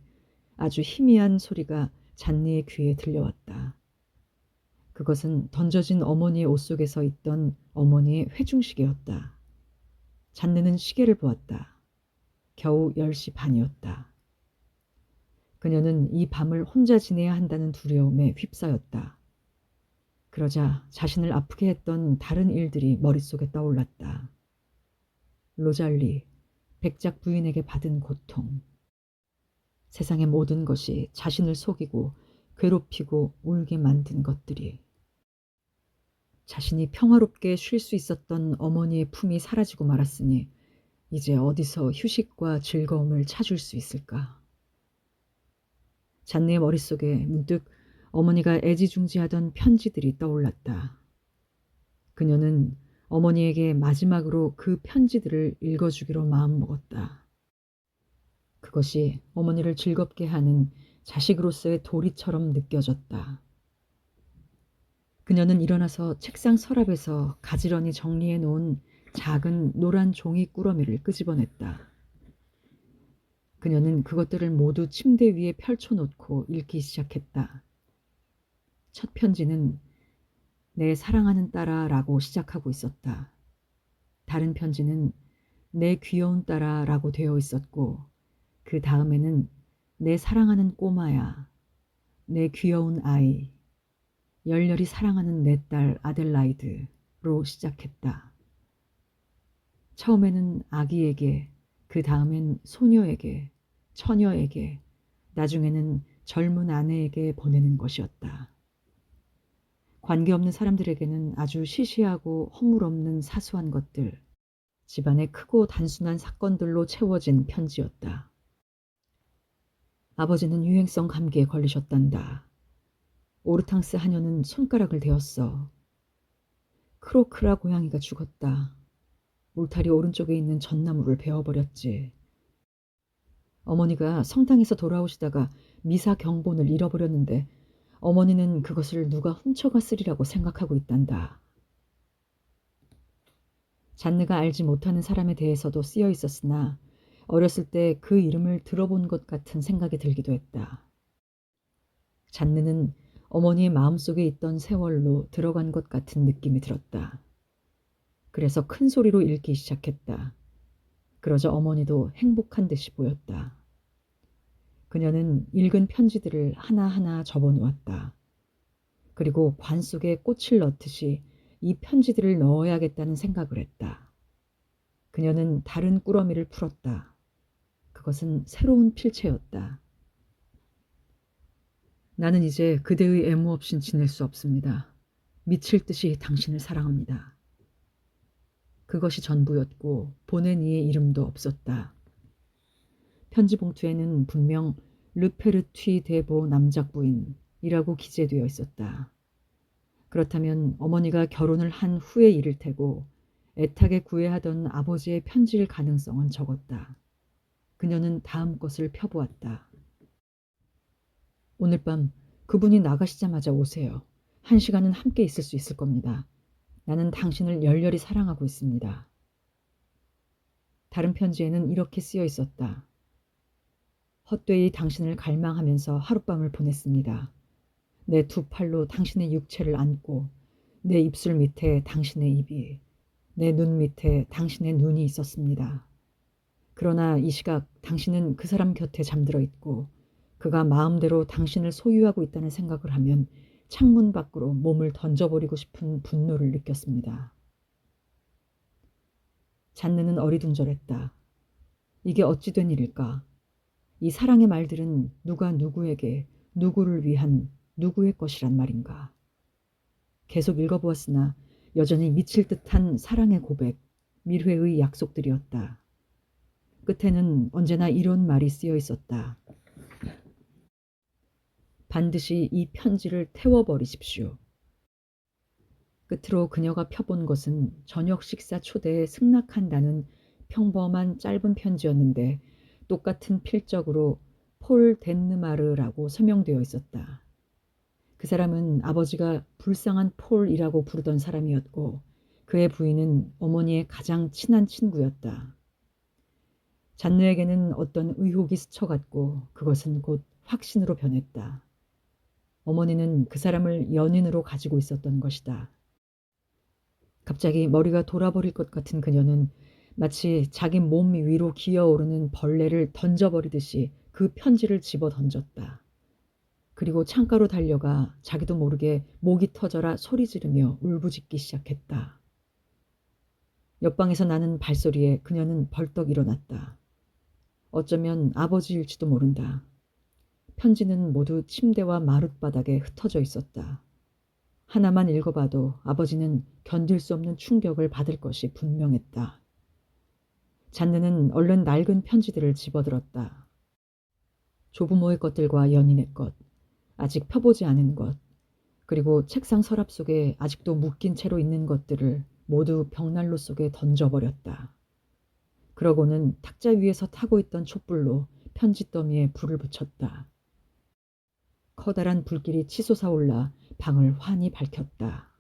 아주 희미한 소리가 잔느의 귀에 들려왔다. 그것은 던져진 어머니의 옷 속에서 있던 어머니의 회중시계였다. 잔느는 시계를 보았다. 겨우 10시 반이었다. 그녀는 이 밤을 혼자 지내야 한다는 두려움에 휩싸였다. 그러자 자신을 아프게 했던 다른 일들이 머릿속에 떠올랐다. 로잘리, 백작 부인에게 받은 고통. 세상의 모든 것이 자신을 속이고 괴롭히고 울게 만든 것들이. 자신이 평화롭게 쉴 수 있었던 어머니의 품이 사라지고 말았으니 이제 어디서 휴식과 즐거움을 찾을 수 있을까? 잔느의 머릿속에 문득 어머니가 애지중지하던 편지들이 떠올랐다. 그녀는 어머니에게 마지막으로 그 편지들을 읽어주기로 마음먹었다. 그것이 어머니를 즐겁게 하는 자식으로서의 도리처럼 느껴졌다. 그녀는 일어나서 책상 서랍에서 가지런히 정리해 놓은 작은 노란 종이 꾸러미를 끄집어냈다. 그녀는 그것들을 모두 침대 위에 펼쳐놓고 읽기 시작했다. 첫 편지는 내 사랑하는 딸아라고 시작하고 있었다. 다른 편지는 내 귀여운 딸아라고 되어 있었고 그 다음에는 내 사랑하는 꼬마야, 내 귀여운 아이, 열렬히 사랑하는 내 딸 아델라이드로 시작했다. 처음에는 아기에게, 그 다음엔 소녀에게, 처녀에게, 나중에는 젊은 아내에게 보내는 것이었다. 관계없는 사람들에게는 아주 시시하고 허물없는 사소한 것들, 집안의 크고 단순한 사건들로 채워진 편지였다. 아버지는 유행성 감기에 걸리셨단다. 오르탕스 하녀는 손가락을 대었어. 크로크라 고양이가 죽었다. 울타리 오른쪽에 있는 전나무를 베어버렸지. 어머니가 성당에서 돌아오시다가 미사 경본을 잃어버렸는데 어머니는 그것을 누가 훔쳐갔으리라고 생각하고 있단다. 잔느가 알지 못하는 사람에 대해서도 쓰여 있었으나 어렸을 때 그 이름을 들어본 것 같은 생각이 들기도 했다. 잔느는 어머니의 마음속에 있던 세월로 들어간 것 같은 느낌이 들었다. 그래서 큰 소리로 읽기 시작했다. 그러자 어머니도 행복한 듯이 보였다. 그녀는 읽은 편지들을 하나하나 접어놓았다. 그리고 관 속에 꽃을 넣듯이 이 편지들을 넣어야겠다는 생각을 했다. 그녀는 다른 꾸러미를 풀었다. 그것은 새로운 필체였다. 나는 이제 그대의 애무 없인 지낼 수 없습니다. 미칠 듯이 당신을 사랑합니다. 그것이 전부였고 보낸 이의 이름도 없었다. 편지 봉투에는 분명 르페르튀 대보 남작부인이라고 기재되어 있었다. 그렇다면 어머니가 결혼을 한 후의 일일 테고 애타게 구애하던 아버지의 편지일 가능성은 적었다. 그녀는 다음 것을 펴보았다. 오늘 밤 그분이 나가시자마자 오세요. 1시간은 함께 있을 수 있을 겁니다. 나는 당신을 열렬히 사랑하고 있습니다. 다른 편지에는 이렇게 쓰여 있었다. 헛되이 당신을 갈망하면서 하룻밤을 보냈습니다. 내 두 팔로 당신의 육체를 안고 내 입술 밑에 당신의 입이, 내 눈 밑에 당신의 눈이 있었습니다. 그러나 이 시각 당신은 그 사람 곁에 잠들어 있고 그가 마음대로 당신을 소유하고 있다는 생각을 하면 창문 밖으로 몸을 던져버리고 싶은 분노를 느꼈습니다. 잔느는 어리둥절했다. 이게 어찌 된 일일까? 이 사랑의 말들은 누가 누구에게, 누구를 위한 누구의 것이란 말인가? 계속 읽어보았으나 여전히 미칠 듯한 사랑의 고백, 밀회의 약속들이었다. 끝에는 언제나 이런 말이 쓰여 있었다. 반드시 이 편지를 태워버리십시오. 끝으로 그녀가 펴본 것은 저녁 식사 초대에 승낙한다는 평범한 짧은 편지였는데 똑같은 필적으로 폴 덴느마르라고 서명되어 있었다. 그 사람은 아버지가 불쌍한 폴이라고 부르던 사람이었고 그의 부인은 어머니의 가장 친한 친구였다. 잔느에게는 어떤 의혹이 스쳐갔고 그것은 곧 확신으로 변했다. 어머니는 그 사람을 연인으로 가지고 있었던 것이다. 갑자기 머리가 돌아버릴 것 같은 그녀는 마치 자기 몸 위로 기어오르는 벌레를 던져버리듯이 그 편지를 집어 던졌다. 그리고 창가로 달려가 자기도 모르게 목이 터져라 소리 지르며 울부짖기 시작했다. 옆방에서 나는 발소리에 그녀는 벌떡 일어났다. 어쩌면 아버지일지도 모른다. 편지는 모두 침대와 마룻바닥에 흩어져 있었다. 하나만 읽어봐도 아버지는 견딜 수 없는 충격을 받을 것이 분명했다. 잔느는 얼른 낡은 편지들을 집어들었다. 조부모의 것들과 연인의 것, 아직 펴보지 않은 것, 그리고 책상 서랍 속에 아직도 묶인 채로 있는 것들을 모두 벽난로 속에 던져버렸다. 그러고는 탁자 위에서 타고 있던 촛불로 편지 더미에 불을 붙였다. 커다란 불길이 치솟아 올라 방을 환히 밝혔다.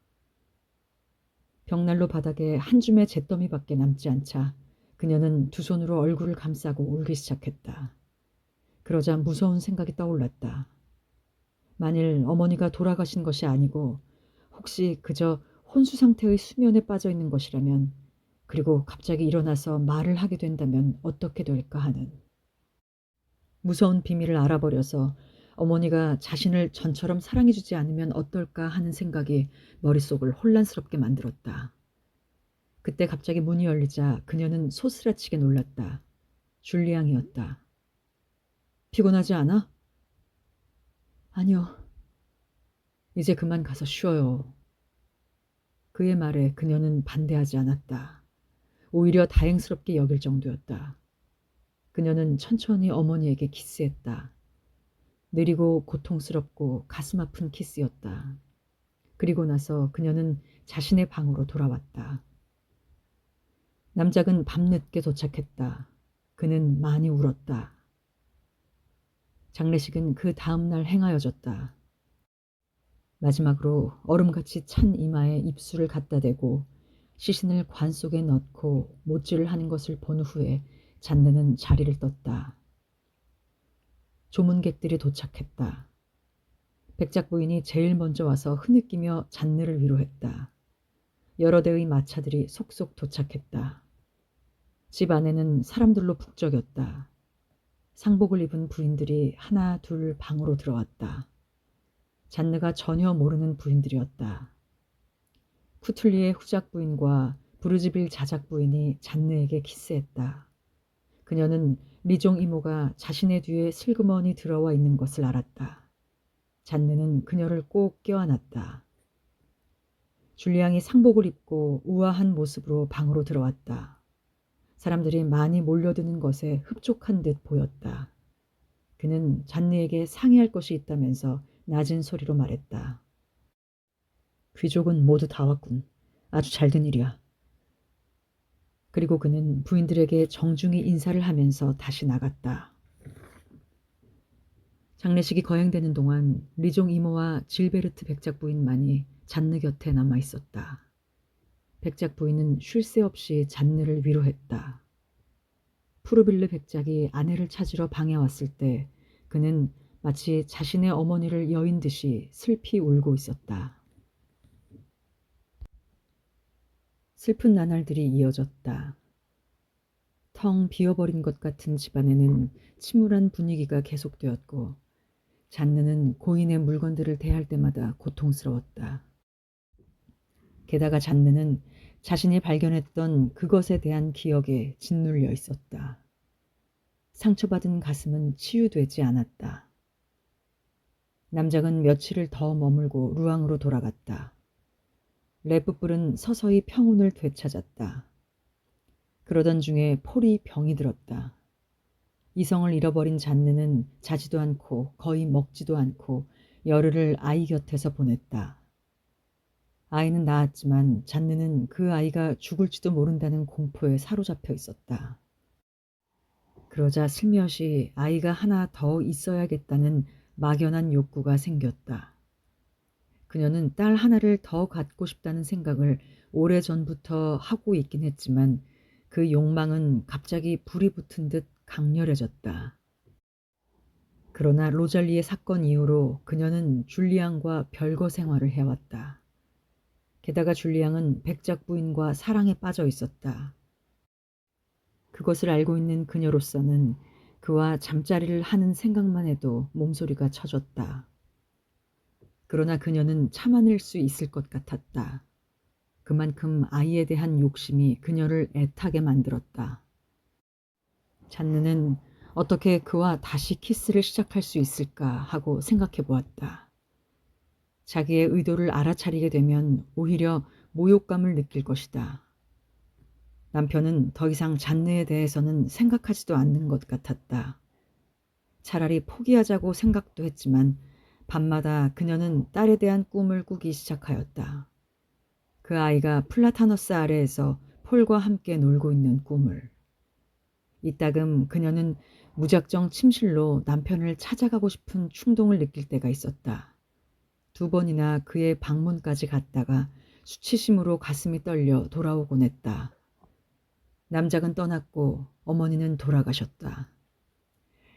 벽난로 바닥에 한 줌의 잿더미밖에 남지 않자 그녀는 두 손으로 얼굴을 감싸고 울기 시작했다. 그러자 무서운 생각이 떠올랐다. 만일 어머니가 돌아가신 것이 아니고 혹시 그저 혼수 상태의 수면에 빠져 있는 것이라면, 그리고 갑자기 일어나서 말을 하게 된다면 어떻게 될까 하는 무서운 비밀을 알아버려서 어머니가 자신을 전처럼 사랑해주지 않으면 어떨까 하는 생각이 머릿속을 혼란스럽게 만들었다. 그때 갑자기 문이 열리자 그녀는 소스라치게 놀랐다. 줄리앙이었다. 피곤하지 않아? 아니요. 이제 그만 가서 쉬어요. 그의 말에 그녀는 반대하지 않았다. 오히려 다행스럽게 여길 정도였다. 그녀는 천천히 어머니에게 키스했다. 느리고 고통스럽고 가슴 아픈 키스였다. 그리고 나서 그녀는 자신의 방으로 돌아왔다. 남작은 밤늦게 도착했다. 그는 많이 울었다. 장례식은 그 다음날 행하여졌다. 마지막으로 얼음같이 찬 이마에 입술을 갖다 대고 시신을 관 속에 넣고 못질을 하는 것을 본 후에 잔느는 자리를 떴다. 조문객들이 도착했다. 백작 부인이 제일 먼저 와서 흐느끼며 잔느를 위로했다. 여러 대의 마차들이 속속 도착했다. 집 안에는 사람들로 북적였다. 상복을 입은 부인들이 하나 둘 방으로 들어왔다. 잔느가 전혀 모르는 부인들이었다. 쿠툴리의 후작 부인과 부르즈빌 자작 부인이 잔느에게 키스했다. 그녀는 리종 이모가 자신의 뒤에 슬그머니 들어와 있는 것을 알았다. 잔느는 그녀를 꼭 껴안았다. 줄리앙이 상복을 입고 우아한 모습으로 방으로 들어왔다. 사람들이 많이 몰려드는 것에 흡족한 듯 보였다. 그는 잔느에게 상의할 것이 있다면서 낮은 소리로 말했다. 귀족은 모두 다 왔군. 아주 잘된 일이야. 그리고 그는 부인들에게 정중히 인사를 하면서 다시 나갔다. 장례식이 거행되는 동안 리종 이모와 질베르트 백작 부인만이 잔느 곁에 남아 있었다. 백작 부인은 쉴 새 없이 잔느를 위로했다. 푸르빌르 백작이 아내를 찾으러 방에 왔을 때 그는 마치 자신의 어머니를 여인 듯이 슬피 울고 있었다. 슬픈 나날들이 이어졌다. 텅 비어버린 것 같은 집안에는 침울한 분위기가 계속되었고 잔느는 고인의 물건들을 대할 때마다 고통스러웠다. 게다가 잔느는 자신이 발견했던 그것에 대한 기억에 짓눌려 있었다. 상처받은 가슴은 치유되지 않았다. 남작은 며칠을 더 머물고 루앙으로 돌아갔다. 레프뿔은 서서히 평온을 되찾았다. 그러던 중에 폴이 병이 들었다. 이성을 잃어버린 잔느는 자지도 않고 거의 먹지도 않고 열흘을 아이 곁에서 보냈다. 아이는 낳았지만 잔느는 그 아이가 죽을지도 모른다는 공포에 사로잡혀 있었다. 그러자 슬며시 아이가 하나 더 있어야겠다는 막연한 욕구가 생겼다. 그녀는 딸 하나를 더 갖고 싶다는 생각을 오래전부터 하고 있긴 했지만 그 욕망은 갑자기 불이 붙은 듯 강렬해졌다. 그러나 로잘리의 사건 이후로 그녀는 줄리앙과 별거 생활을 해왔다. 게다가 줄리앙은 백작 부인과 사랑에 빠져 있었다. 그것을 알고 있는 그녀로서는 그와 잠자리를 하는 생각만 해도 몸소리가 쳐졌다. 그러나 그녀는 참아낼 수 있을 것 같았다. 그만큼 아이에 대한 욕심이 그녀를 애타게 만들었다. 잔느는 어떻게 그와 다시 키스를 시작할 수 있을까 하고 생각해 보았다. 자기의 의도를 알아차리게 되면 오히려 모욕감을 느낄 것이다. 남편은 더 이상 잔느에 대해서는 생각하지도 않는 것 같았다. 차라리 포기하자고 생각도 했지만 밤마다 그녀는 딸에 대한 꿈을 꾸기 시작하였다. 그 아이가 플라타너스 아래에서 폴과 함께 놀고 있는 꿈을. 이따금 그녀는 무작정 침실로 남편을 찾아가고 싶은 충동을 느낄 때가 있었다. 2번이나 그의 방문까지 갔다가 수치심으로 가슴이 떨려 돌아오곤 했다. 남작은 떠났고 어머니는 돌아가셨다.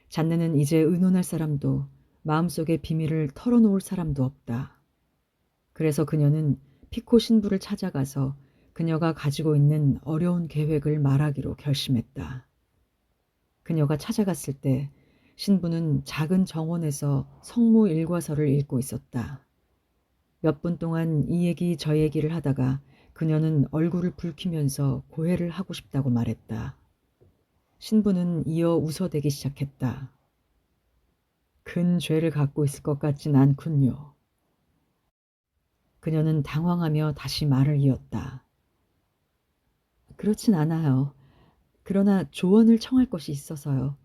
잔느는 이제 의논할 사람도 마음속의 비밀을 털어놓을 사람도 없다. 그래서 그녀는 피코 신부를 찾아가서 그녀가 가지고 있는 어려운 계획을 말하기로 결심했다. 그녀가 찾아갔을 때 신부는 작은 정원에서 성모 일과서를 읽고 있었다. 몇 분 동안 이 얘기 저 얘기를 하다가 그녀는 얼굴을 붉히면서 고해를 하고 싶다고 말했다. 신부는 이어 웃어대기 시작했다. 큰 죄를 갖고 있을 것 같진 않군요. 그녀는 당황하며 다시 말을 이었다. 그렇진 않아요. 그러나 조언을 청할 것이 있어서요.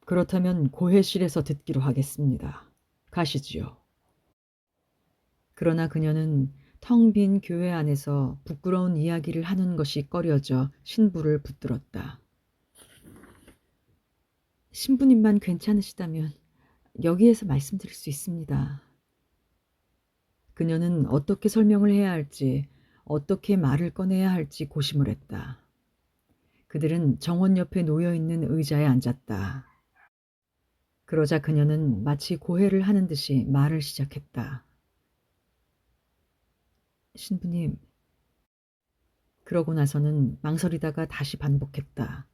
그렇다면 고해실에서 듣기로 하겠습니다. 가시지요. 그러나 그녀는 텅 빈 교회 안에서 부끄러운 이야기를 하는 것이 꺼려져 신부를 붙들었다. 신부님만 괜찮으시다면 여기에서 말씀드릴 수 있습니다. 그녀는 어떻게 설명을 해야 할지, 어떻게 말을 꺼내야 할지 고심을 했다. 그들은 정원 옆에 놓여있는 의자에 앉았다. 그러자 그녀는 마치 고해를 하는 듯이 말을 시작했다. 신부님. 그러고 나서는 망설이다가 다시 반복했다.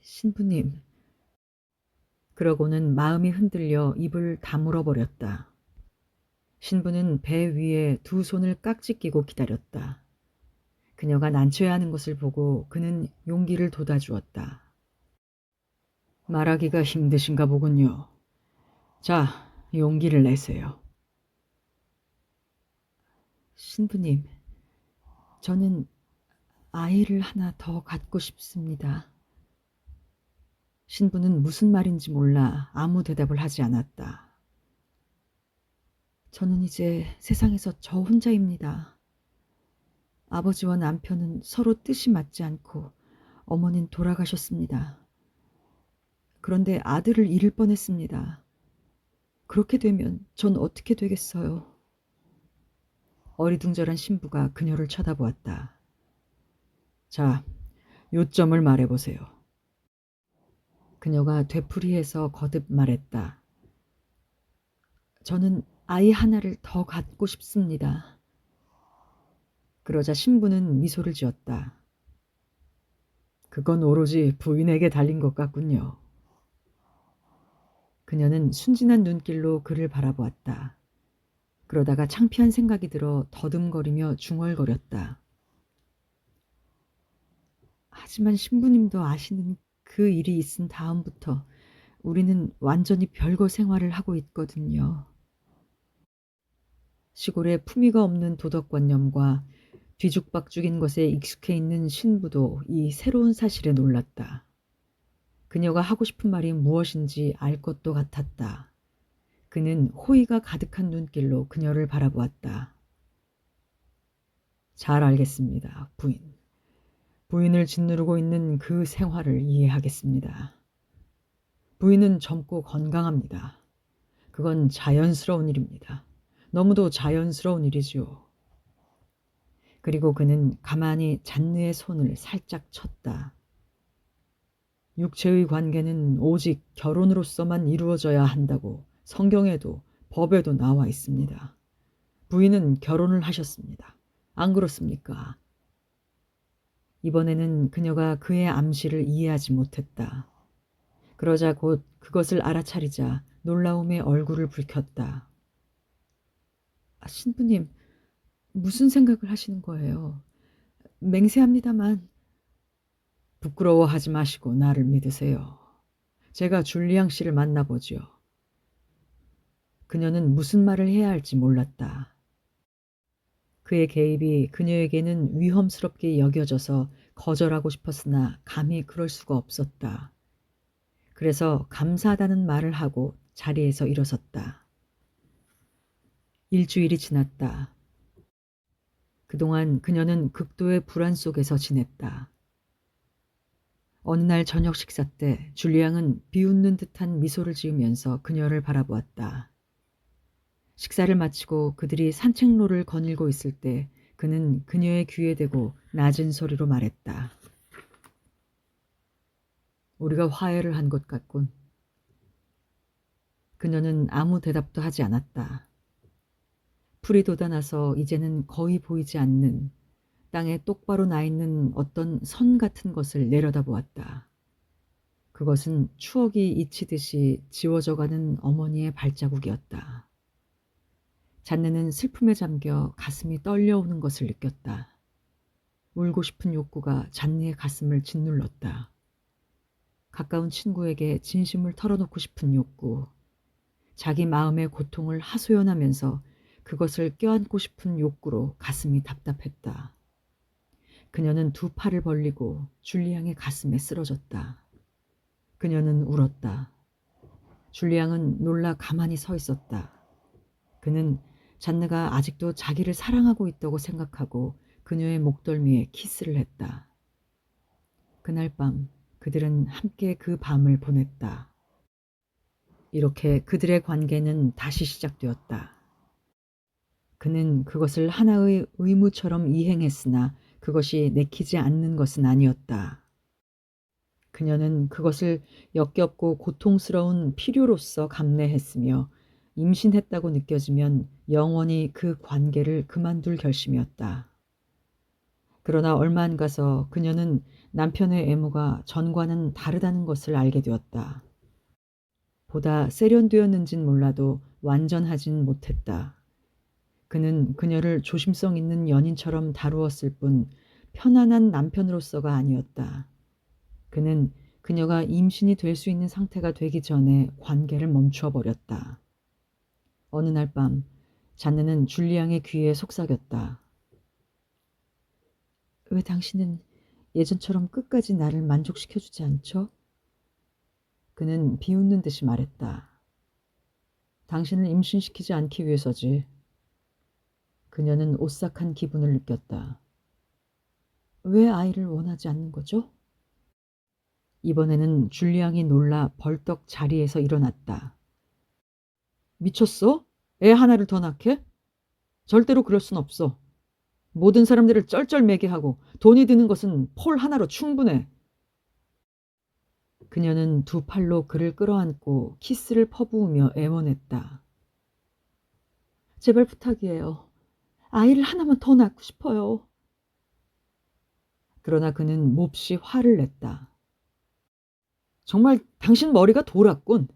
신부님. 그러고는 마음이 흔들려 입을 다물어 버렸다. 신부는 배 위에 2 손을 깍지 끼고 기다렸다. 그녀가 난처해하는 것을 보고 그는 용기를 돋아주었다. 말하기가 힘드신가 보군요. 자, 용기를 내세요. 신부님, 저는 아이를 하나 더 갖고 싶습니다. 신부는 무슨 말인지 몰라 아무 대답을 하지 않았다. 저는 이제 세상에서 저 혼자입니다. 아버지와 남편은 서로 뜻이 맞지 않고 어머니는 돌아가셨습니다. 그런데 아들을 잃을 뻔했습니다. 그렇게 되면 전 어떻게 되겠어요? 어리둥절한 신부가 그녀를 쳐다보았다. 자, 요점을 말해보세요. 그녀가 되풀이해서 거듭 말했다. 저는 아이 하나를 더 갖고 싶습니다. 그러자 신부는 미소를 지었다. 그건 오로지 부인에게 달린 것 같군요. 그녀는 순진한 눈길로 그를 바라보았다. 그러다가 창피한 생각이 들어 더듬거리며 중얼거렸다. 하지만 신부님도 아시는 그 일이 있은 다음부터 우리는 완전히 별거 생활을 하고 있거든요. 시골에 품위가 없는 도덕관념과 뒤죽박죽인 것에 익숙해 있는 신부도 이 새로운 사실에 놀랐다. 그녀가 하고 싶은 말이 무엇인지 알 것도 같았다. 그는 호의가 가득한 눈길로 그녀를 바라보았다. 잘 알겠습니다, 부인. 부인을 짓누르고 있는 그 생활을 이해하겠습니다. 부인은 젊고 건강합니다. 그건 자연스러운 일입니다. 너무도 자연스러운 일이지요. 그리고 그는 가만히 잔느의 손을 살짝 쳤다. 육체의 관계는 오직 결혼으로서만 이루어져야 한다고 성경에도 법에도 나와 있습니다. 부인은 결혼을 하셨습니다. 안 그렇습니까? 이번에는 그녀가 그의 암시를 이해하지 못했다. 그러자 곧 그것을 알아차리자 놀라움에 얼굴을 붉혔다. 신부님, 무슨 생각을 하시는 거예요? 맹세합니다만. 부끄러워하지 마시고 나를 믿으세요. 제가 줄리앙 씨를 만나보지요. 그녀는 무슨 말을 해야 할지 몰랐다. 그의 개입이 그녀에게는 위험스럽게 여겨져서 거절하고 싶었으나 감히 그럴 수가 없었다. 그래서 감사하다는 말을 하고 자리에서 일어섰다. 일주일이 지났다. 그동안 그녀는 극도의 불안 속에서 지냈다. 어느 날 저녁 식사 때 줄리앙은 비웃는 듯한 미소를 지으면서 그녀를 바라보았다. 식사를 마치고 그들이 산책로를 거닐고 있을 때 그는 그녀의 귀에 대고 낮은 소리로 말했다. 우리가 화해를 한 것 같군. 그녀는 아무 대답도 하지 않았다. 풀이 돋아나서 이제는 거의 보이지 않는 땅에 똑바로 나 있는 어떤 선 같은 것을 내려다보았다. 그것은 추억이 잊히듯이 지워져가는 어머니의 발자국이었다. 잔느는 슬픔에 잠겨 가슴이 떨려오는 것을 느꼈다. 울고 싶은 욕구가 잔느의 가슴을 짓눌렀다. 가까운 친구에게 진심을 털어놓고 싶은 욕구, 자기 마음의 고통을 하소연하면서 그것을 껴안고 싶은 욕구로 가슴이 답답했다. 그녀는 두 팔을 벌리고 줄리앙의 가슴에 쓰러졌다. 그녀는 울었다. 줄리앙은 놀라 가만히 서 있었다. 그는 잔느가 아직도 자기를 사랑하고 있다고 생각하고 그녀의 목덜미에 키스를 했다. 그날 밤 그들은 함께 그 밤을 보냈다. 이렇게 그들의 관계는 다시 시작되었다. 그는 그것을 하나의 의무처럼 이행했으나 그것이 내키지 않는 것은 아니었다. 그녀는 그것을 역겹고 고통스러운 필요로서 감내했으며 임신했다고 느껴지면 영원히 그 관계를 그만둘 결심이었다. 그러나 얼마 안 가서 그녀는 남편의 애무가 전과는 다르다는 것을 알게 되었다. 보다 세련되었는진 몰라도 완전하진 못했다. 그는 그녀를 조심성 있는 연인처럼 다루었을 뿐 편안한 남편으로서가 아니었다. 그는 그녀가 임신이 될 수 있는 상태가 되기 전에 관계를 멈추어 버렸다. 어느 날 밤 잔느는 줄리앙의 귀에 속삭였다. 왜 당신은 예전처럼 끝까지 나를 만족시켜주지 않죠? 그는 비웃는 듯이 말했다. 당신을 임신시키지 않기 위해서지. 그녀는 오싹한 기분을 느꼈다. 왜 아이를 원하지 않는 거죠? 이번에는 줄리앙이 놀라 벌떡 자리에서 일어났다. 미쳤어? 애 하나를 더 낳게? 절대로 그럴 순 없어. 모든 사람들을 쩔쩔매게 하고 돈이 드는 것은 폴 하나로 충분해. 그녀는 두 팔로 그를 끌어안고 키스를 퍼부으며 애원했다. 제발 부탁이에요. 아이를 하나만 더 낳고 싶어요. 그러나 그는 몹시 화를 냈다. 정말 당신 머리가 돌았군.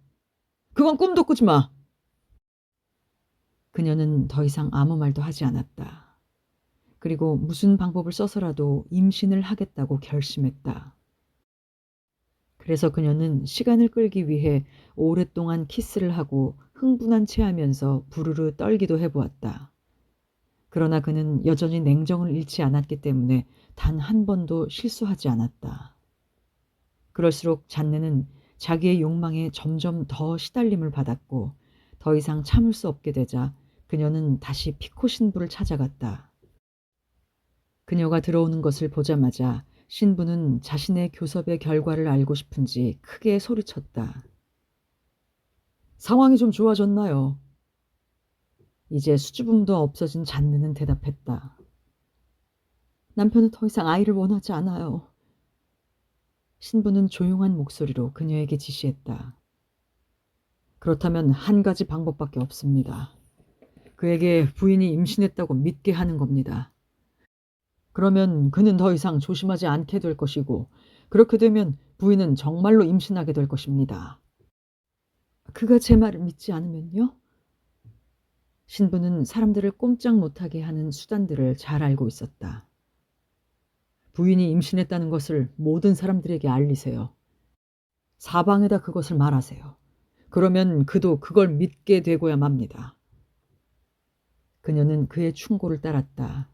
그건 꿈도 꾸지 마. 그녀는 더 이상 아무 말도 하지 않았다. 그리고 무슨 방법을 써서라도 임신을 하겠다고 결심했다. 그래서 그녀는 시간을 끌기 위해 오랫동안 키스를 하고 흥분한 채 하면서 부르르 떨기도 해보았다. 그러나 그는 여전히 냉정을 잃지 않았기 때문에 단 한 번도 실수하지 않았다. 그럴수록 잔느는 자기의 욕망에 점점 더 시달림을 받았고 더 이상 참을 수 없게 되자 그녀는 다시 피코 신부를 찾아갔다. 그녀가 들어오는 것을 보자마자 신부는 자신의 교섭의 결과를 알고 싶은지 크게 소리쳤다. 상황이 좀 좋아졌나요? 이제 수줍음도 없어진 잔느는 대답했다. 남편은 더 이상 아이를 원하지 않아요. 신부는 조용한 목소리로 그녀에게 지시했다. 그렇다면 한 가지 방법밖에 없습니다. 그에게 부인이 임신했다고 믿게 하는 겁니다. 그러면 그는 더 이상 조심하지 않게 될 것이고 그렇게 되면 부인은 정말로 임신하게 될 것입니다. 그가 제 말을 믿지 않으면요? 신부는 사람들을 꼼짝 못하게 하는 수단들을 잘 알고 있었다. 부인이 임신했다는 것을 모든 사람들에게 알리세요. 사방에다 그것을 말하세요. 그러면 그도 그걸 믿게 되고야 맙니다. 그녀는 그의 충고를 따랐다.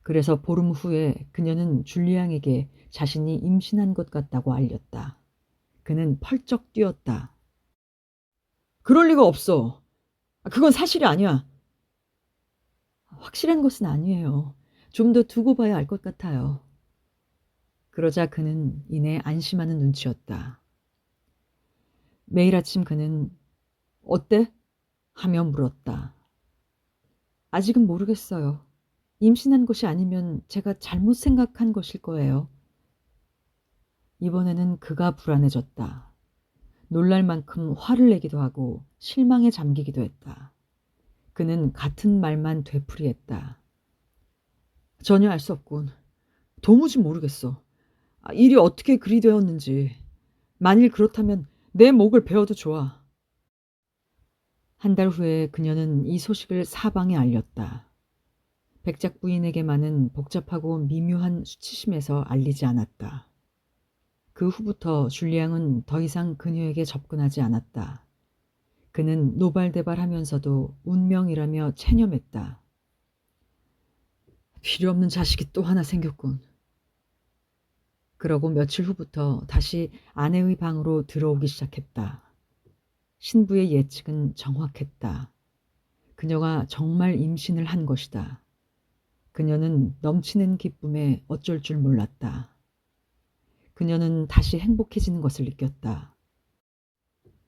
그래서 보름 후에 그녀는 줄리앙에게 자신이 임신한 것 같다고 알렸다. 그는 펄쩍 뛰었다. 그럴 리가 없어. 그건 사실이 아니야. 확실한 것은 아니에요. 좀 더 두고 봐야 알 것 같아요. 그러자 그는 이내 안심하는 눈치였다. 매일 아침 그는 어때? 하며 물었다. 아직은 모르겠어요. 임신한 것이 아니면 제가 잘못 생각한 것일 거예요. 이번에는 그가 불안해졌다. 놀랄 만큼 화를 내기도 하고 실망에 잠기기도 했다. 그는 같은 말만 되풀이했다. 전혀 알 수 없군. 도무지 모르겠어. 일이 어떻게 그리 되었는지. 만일 그렇다면 내 목을 베어도 좋아. 한 달 후에 그녀는 이 소식을 사방에 알렸다. 백작 부인에게만은 복잡하고 미묘한 수치심에서 알리지 않았다. 그 후부터 줄리앙은 더 이상 그녀에게 접근하지 않았다. 그는 노발대발하면서도 운명이라며 체념했다. 필요 없는 자식이 또 하나 생겼군. 그러고 며칠 후부터 다시 아내의 방으로 들어오기 시작했다. 신부의 예측은 정확했다. 그녀가 정말 임신을 한 것이다. 그녀는 넘치는 기쁨에 어쩔 줄 몰랐다. 그녀는 다시 행복해지는 것을 느꼈다.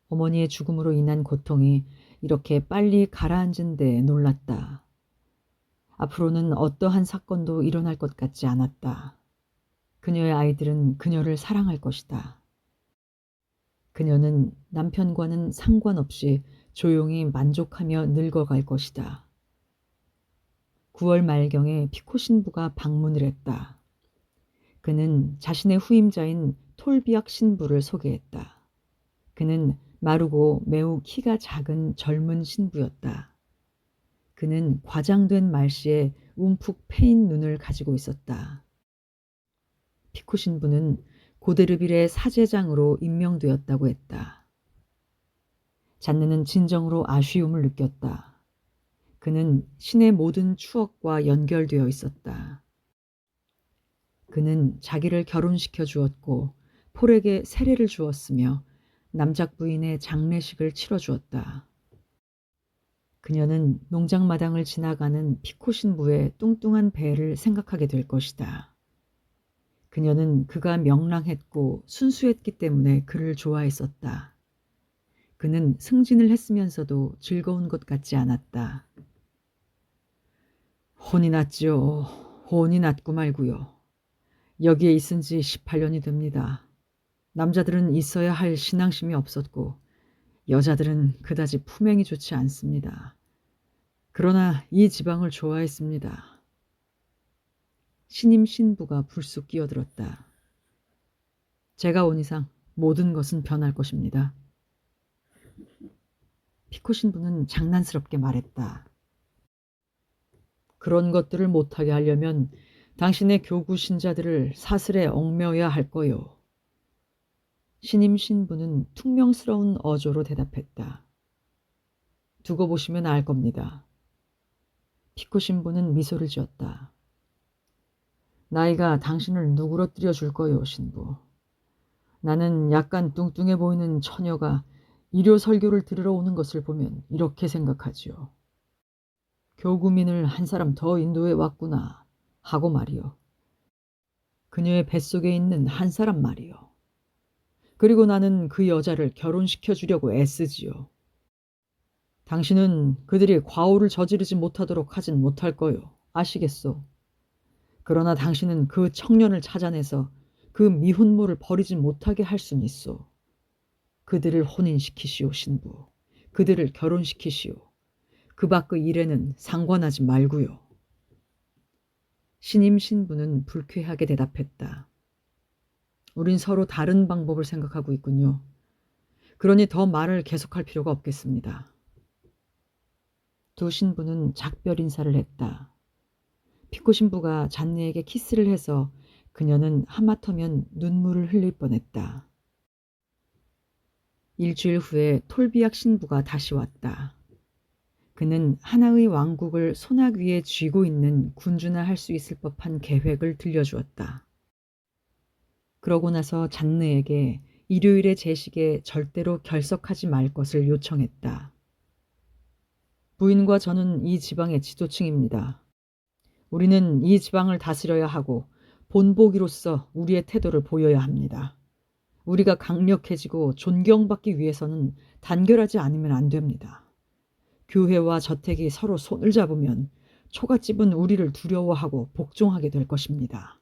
어머니의 죽음으로 인한 고통이 이렇게 빨리 가라앉은 데 놀랐다. 앞으로는 어떠한 사건도 일어날 것 같지 않았다. 그녀의 아이들은 그녀를 사랑할 것이다. 그녀는 남편과는 상관없이 조용히 만족하며 늙어갈 것이다. 9월 말경에 피코 신부가 방문을 했다. 그는 자신의 후임자인 톨비악 신부를 소개했다. 그는 마르고 매우 키가 작은 젊은 신부였다. 그는 과장된 말씨에 움푹 패인 눈을 가지고 있었다. 피코 신부는 고데르빌의 사제장으로 임명되었다고 했다. 잔느는 진정으로 아쉬움을 느꼈다. 그는 신의 모든 추억과 연결되어 있었다. 그는 자기를 결혼시켜 주었고 폴에게 세례를 주었으며 남작 부인의 장례식을 치러 주었다. 그녀는 농장마당을 지나가는 피코 신부의 뚱뚱한 배를 생각하게 될 것이다. 그녀는 그가 명랑했고 순수했기 때문에 그를 좋아했었다. 그는 승진을 했으면서도 즐거운 것 같지 않았다. 혼이 났지요. 혼이 났고 말고요. 여기에 있은 지 18년이 됩니다. 남자들은 있어야 할 신앙심이 없었고 여자들은 그다지 품행이 좋지 않습니다. 그러나 이 지방을 좋아했습니다. 신임 신부가 불쑥 끼어들었다. 제가 온 이상 모든 것은 변할 것입니다. 피코 신부는 장난스럽게 말했다. 그런 것들을 못하게 하려면 당신의 교구 신자들을 사슬에 얽매어야 할 거요. 신임 신부는 퉁명스러운 어조로 대답했다. 두고 보시면 알 겁니다. 피코 신부는 미소를 지었다. 나이가 당신을 누그러뜨려 줄 거요, 신부. 나는 약간 뚱뚱해 보이는 처녀가 일요 설교를 들으러 오는 것을 보면 이렇게 생각하지요. 교구민을 한 사람 더 인도해 왔구나 하고 말이요. 그녀의 뱃속에 있는 한 사람 말이요. 그리고 나는 그 여자를 결혼시켜 주려고 애쓰지요. 당신은 그들이 과오를 저지르지 못하도록 하진 못할 거요. 아시겠소? 그러나 당신은 그 청년을 찾아내서 그 미혼모를 버리지 못하게 할 순 있소. 그들을 혼인시키시오, 신부. 그들을 결혼시키시오. 그 밖의 일에는 상관하지 말고요. 신임 신부는 불쾌하게 대답했다. 우린 서로 다른 방법을 생각하고 있군요. 그러니 더 말을 계속할 필요가 없겠습니다. 두 신부는 작별 인사를 했다. 피코 신부가 잔느에게 키스를 해서 그녀는 하마터면 눈물을 흘릴 뻔했다. 일주일 후에 톨비악 신부가 다시 왔다. 그는 하나의 왕국을 손아귀 위에 쥐고 있는 군주나 할 수 있을 법한 계획을 들려주었다. 그러고 나서 잔느에게 일요일의 제식에 절대로 결석하지 말 것을 요청했다. 부인과 저는 이 지방의 지도층입니다. 우리는 이 지방을 다스려야 하고 본보기로서 우리의 태도를 보여야 합니다. 우리가 강력해지고 존경받기 위해서는 단결하지 않으면 안 됩니다. 교회와 저택이 서로 손을 잡으면 초가집은 우리를 두려워하고 복종하게 될 것입니다.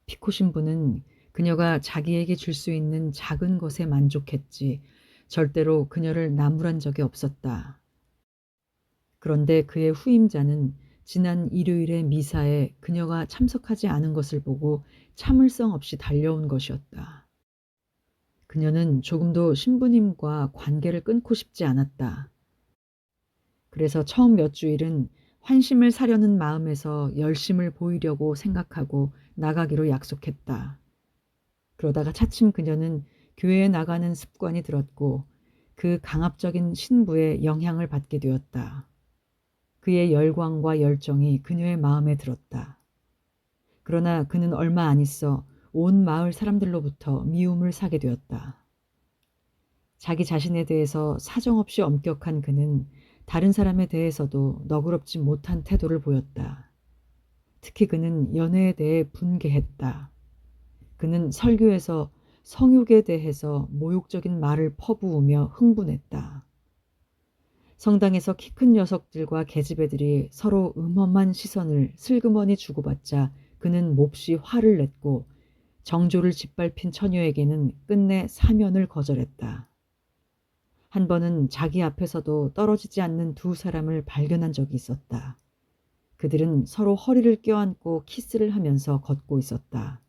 피코 신부는 그녀가 자기에게 줄 수 있는 작은 것에 만족했지 절대로 그녀를 나무란 적이 없었다. 그런데 그의 후임자는 지난 일요일의 미사에 그녀가 참석하지 않은 것을 보고 참을성 없이 달려온 것이었다. 그녀는 조금도 신부님과 관계를 끊고 싶지 않았다. 그래서 처음 몇 주일은 환심을 사려는 마음에서 열심을 보이려고 생각하고 나가기로 약속했다. 그러다가 차츰 그녀는 교회에 나가는 습관이 들었고 그 강압적인 신부의 영향을 받게 되었다. 그의 열광과 열정이 그녀의 마음에 들었다. 그러나 그는 얼마 안 있어 온 마을 사람들로부터 미움을 사게 되었다. 자기 자신에 대해서 사정없이 엄격한 그는 다른 사람에 대해서도 너그럽지 못한 태도를 보였다. 특히 그는 연애에 대해 분개했다. 그는 설교에서 성욕에 대해서 모욕적인 말을 퍼부으며 흥분했다. 성당에서 키 큰 녀석들과 계집애들이 서로 음험한 시선을 슬그머니 주고받자 그는 몹시 화를 냈고 정조를 짓밟힌 처녀에게는 끝내 사면을 거절했다. 한 번은 자기 앞에서도 떨어지지 않는 두 사람을 발견한 적이 있었다. 그들은 서로 허리를 껴안고 키스를 하면서 걷고 있었다.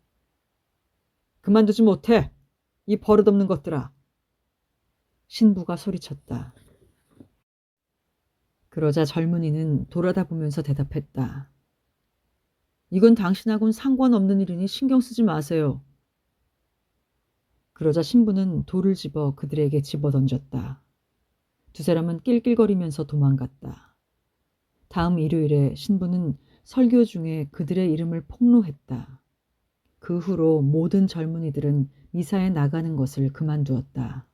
그만두지 못해! 이 버릇없는 것들아! 신부가 소리쳤다. 그러자 젊은이는 돌아다 보면서 대답했다. 이건 당신하고는 상관없는 일이니 신경 쓰지 마세요. 그러자 신부는 돌을 집어 그들에게 집어던졌다. 두 사람은 낄낄거리면서 도망갔다. 다음 일요일에 신부는 설교 중에 그들의 이름을 폭로했다. 그 후로 모든 젊은이들은 미사에 나가는 것을 그만두었다.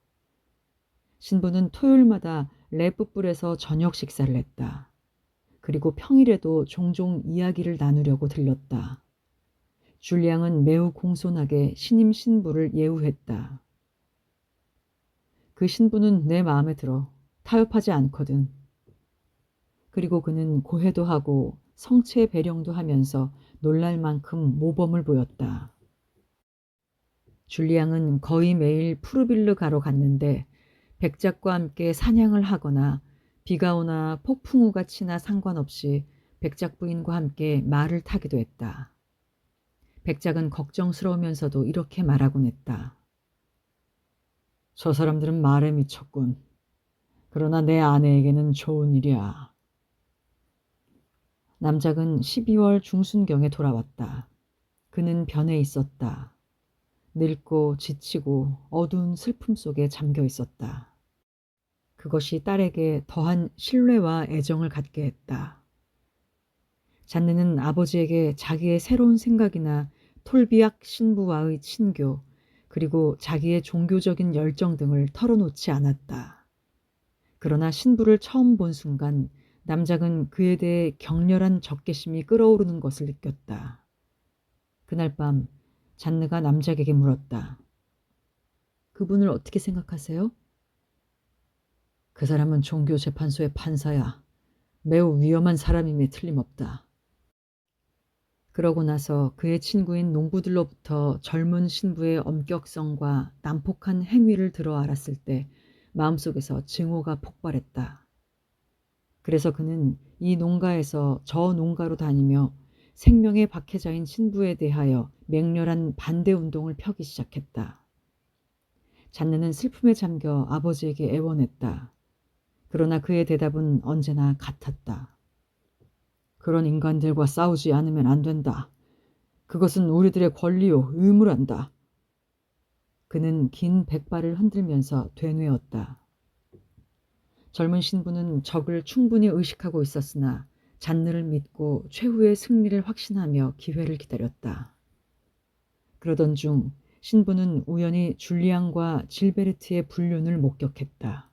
신부는 토요일마다 랩불에서 저녁 식사를 했다. 그리고 평일에도 종종 이야기를 나누려고 들렀다. 줄리앙은 매우 공손하게 신임 신부를 예우했다. 그 신부는 내 마음에 들어. 타협하지 않거든. 그리고 그는 고해도 하고 성체 배령도 하면서 놀랄 만큼 모범을 보였다. 줄리앙은 거의 매일 푸르빌르 가로 갔는데 백작과 함께 사냥을 하거나 비가 오나 폭풍우가 치나 상관없이 백작 부인과 함께 말을 타기도 했다. 백작은 걱정스러우면서도 이렇게 말하곤 했다. 저 사람들은 말에 미쳤군. 그러나 내 아내에게는 좋은 일이야. 남작은 12월 중순경에 돌아왔다. 그는 변해 있었다. 늙고 지치고 어두운 슬픔 속에 잠겨 있었다. 그것이 딸에게 더한 신뢰와 애정을 갖게 했다. 잔느는 아버지에게 자기의 새로운 생각이나 톨비악 신부와의 친교, 그리고 자기의 종교적인 열정 등을 털어놓지 않았다. 그러나 신부를 처음 본 순간 남작은 그에 대해 격렬한 적개심이 끓어오르는 것을 느꼈다. 그날 밤 잔느가 남작에게 물었다. 그분을 어떻게 생각하세요? 그 사람은 종교재판소의 판사야. 매우 위험한 사람임에 틀림없다. 그러고 나서 그의 친구인 농부들로부터 젊은 신부의 엄격성과 난폭한 행위를 들어 알았을 때 마음속에서 증오가 폭발했다. 그래서 그는 이 농가에서 저 농가로 다니며 생명의 박해자인 신부에 대하여 맹렬한 반대 운동을 펴기 시작했다. 잔느는 슬픔에 잠겨 아버지에게 애원했다. 그러나 그의 대답은 언제나 같았다. 그런 인간들과 싸우지 않으면 안 된다. 그것은 우리들의 권리요 의무란다. 그는 긴 백발을 흔들면서 되뇌었다. 젊은 신부는 적을 충분히 의식하고 있었으나 잔느를 믿고 최후의 승리를 확신하며 기회를 기다렸다. 그러던 중 신부는 우연히 줄리앙과 질베르트의 불륜을 목격했다.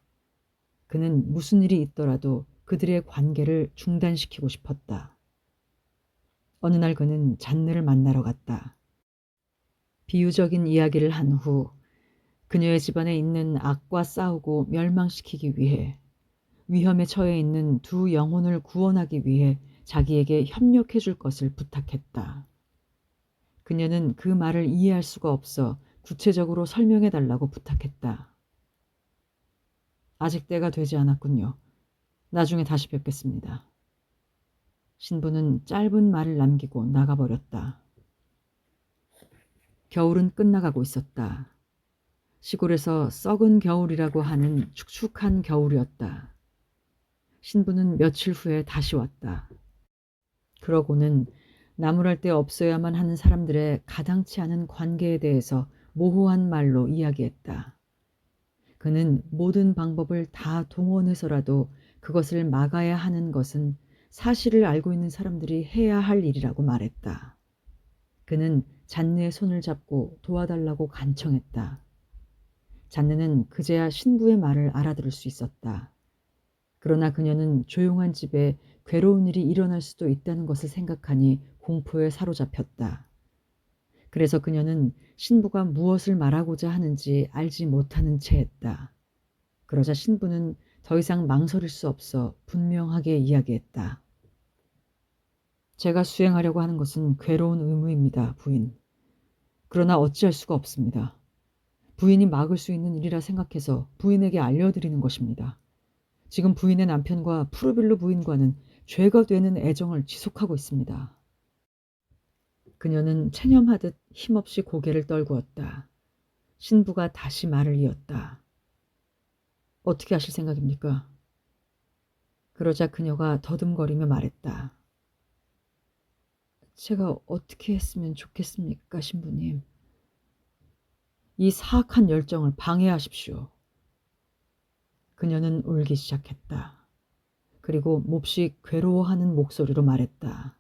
그는 무슨 일이 있더라도 그들의 관계를 중단시키고 싶었다. 어느 날 그는 잔느를 만나러 갔다. 비유적인 이야기를 한 후 그녀의 집안에 있는 악과 싸우고 멸망시키기 위해 위험에 처해 있는 두 영혼을 구원하기 위해 자기에게 협력해 줄 것을 부탁했다. 그녀는 그 말을 이해할 수가 없어 구체적으로 설명해 달라고 부탁했다. 아직 때가 되지 않았군요. 나중에 다시 뵙겠습니다. 신부는 짧은 말을 남기고 나가버렸다. 겨울은 끝나가고 있었다. 시골에서 썩은 겨울이라고 하는 축축한 겨울이었다. 신부는 며칠 후에 다시 왔다. 그러고는 나무랄 데 없어야만 하는 사람들의 가당치 않은 관계에 대해서 모호한 말로 이야기했다. 그는 모든 방법을 다 동원해서라도 그것을 막아야 하는 것은 사실을 알고 있는 사람들이 해야 할 일이라고 말했다. 그는 잔느의 손을 잡고 도와달라고 간청했다. 잔느는 그제야 신부의 말을 알아들을 수 있었다. 그러나 그녀는 조용한 집에 괴로운 일이 일어날 수도 있다는 것을 생각하니 공포에 사로잡혔다. 그래서 그녀는 신부가 무엇을 말하고자 하는지 알지 못하는 채했다. 그러자 신부는 더 이상 망설일 수 없어 분명하게 이야기했다. 제가 수행하려고 하는 것은 괴로운 의무입니다, 부인. 그러나 어찌할 수가 없습니다. 부인이 막을 수 있는 일이라 생각해서 부인에게 알려드리는 것입니다. 지금 부인의 남편과 푸르빌루 부인과는 죄가 되는 애정을 지속하고 있습니다. 그녀는 체념하듯 힘없이 고개를 떨구었다. 신부가 다시 말을 이었다. 어떻게 하실 생각입니까? 그러자 그녀가 더듬거리며 말했다. 제가 어떻게 했으면 좋겠습니까, 신부님? 이 사악한 열정을 방해하십시오. 그녀는 울기 시작했다. 그리고 몹시 괴로워하는 목소리로 말했다.